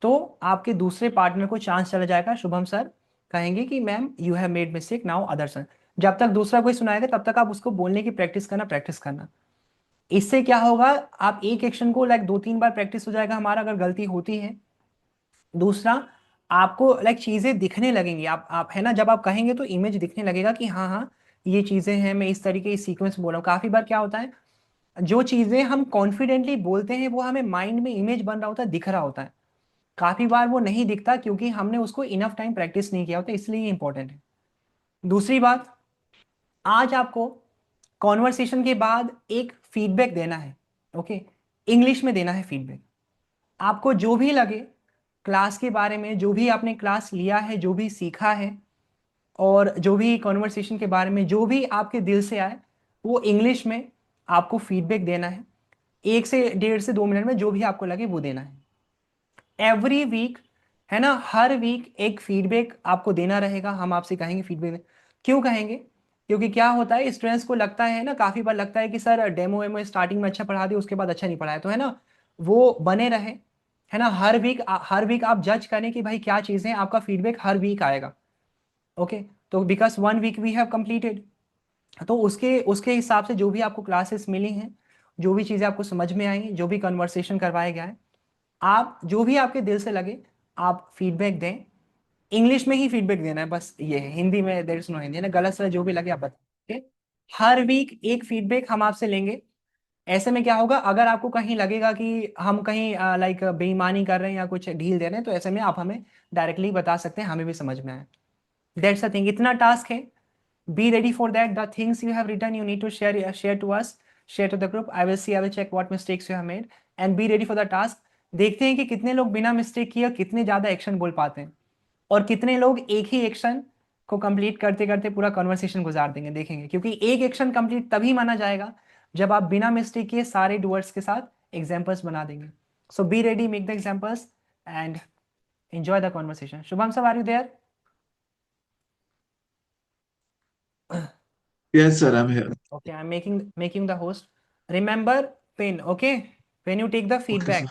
तो आपके दूसरे पार्टनर को चांस चला जाएगा. शुभम सर कहेंगे कि ma'am you have made mistake, now other sir. जब तक दूसरा कोई सुनाएगा तब तक आप उसको बोलने की प्रैक्टिस करना. इससे क्या होगा, आप एक एक्शन को लाइक 2-3 बार प्रैक्टिस हो जाएगा हमारा अगर गलती होती है. दूसरा, आपको लाइक चीजें दिखने लगेंगी. आप है ना, जब आप कहेंगे तो इमेज दिखने लगेगा कि हाँ हाँ ये चीजें हैं, मैं इस तरीके इस सीक्वेंस बोल रहा हूँ. काफी बार क्या होता है, जो चीजें हम कॉन्फिडेंटली बोलते हैं वो हमें माइंड में इमेज बन रहा होता है, दिख रहा होता है. काफी बार वो नहीं दिखता क्योंकि हमने उसको इनफ टाइम प्रैक्टिस नहीं किया होता, इसलिए ये इंपॉर्टेंट है. दूसरी बात, आज आपको कॉन्वर्सेशन के बाद एक फीडबैक देना है. ओके, इंग्लिश में देना है फीडबैक. आपको जो भी लगे क्लास के बारे में, जो भी आपने क्लास लिया है, जो भी सीखा है, और जो भी कॉन्वर्सेशन के बारे में जो भी आपके दिल से आए, वो इंग्लिश में आपको फीडबैक देना है. 1 से 1.5 से 2 मिनट में जो भी आपको लगे वो देना है. एवरी वीक, है ना, हर वीक एक फीडबैक आपको देना रहेगा. हम आपसे कहेंगे फीडबैक. क्यों कहेंगे? क्योंकि क्या होता है, स्टूडेंट्स को लगता है ना, काफी बार लगता है कि सर डेमो वेमो स्टार्टिंग में अच्छा पढ़ा दिया, उसके बाद अच्छा नहीं पढ़ाया. तो है ना, वो बने रहे, है ना. हर वीक आप जज करें कि भाई क्या चीजें, आपका फीडबैक हर वीक आएगा. ओके, तो because 1 week we have completed, तो उसके उसके हिसाब से जो भी आपको क्लासेस मिली हैं, जो भी चीजें आपको समझ में आई, जो भी कन्वर्सेशन करवाया गया है, आप जो भी आपके दिल से लगे आप फीडबैक दें. इंग्लिश में ही फीडबैक देना है, बस ये है. हिंदी में देयर इज नो हिंदी, ना गलत सलत जो भी लगे आप बताएं. हर वीक एक फीडबैक हम आपसे लेंगे. ऐसे में क्या होगा, अगर आपको कहीं लगेगा कि हम कहीं लाइक बेईमानी कर रहे हैं या कुछ ढील दे रहे हैं, तो ऐसे में आप हमें डायरेक्टली बता सकते हैं, हमें भी समझ में आए. That's the thing. इतना टास्क है. Be ready for that. The things you have written, you need to share to us, share to the group. I will check what mistakes you have made, and be ready for the task. देखते हैं कि कितने लोग बिना mistake किए कितने ज्यादा action बोल पाते हैं, और कितने लोग एक ही एक्शन को कंप्लीट करते करते पूरा कन्वर्सेशन गुजार देंगे. देखेंगे, क्योंकि एक एक्शन कंप्लीट तभी माना जाएगा जब आप बिना मिस्टेक किए सारे डूअर्स के साथ एग्जाम्पल्स बना देंगे. So be ready, make the examples and enjoy the conversation. Shubham sir, are you there? Yes, sir, I'm here. Okay, I'm making the host. Remember pin, okay? When you take the Okay, sir. feedback,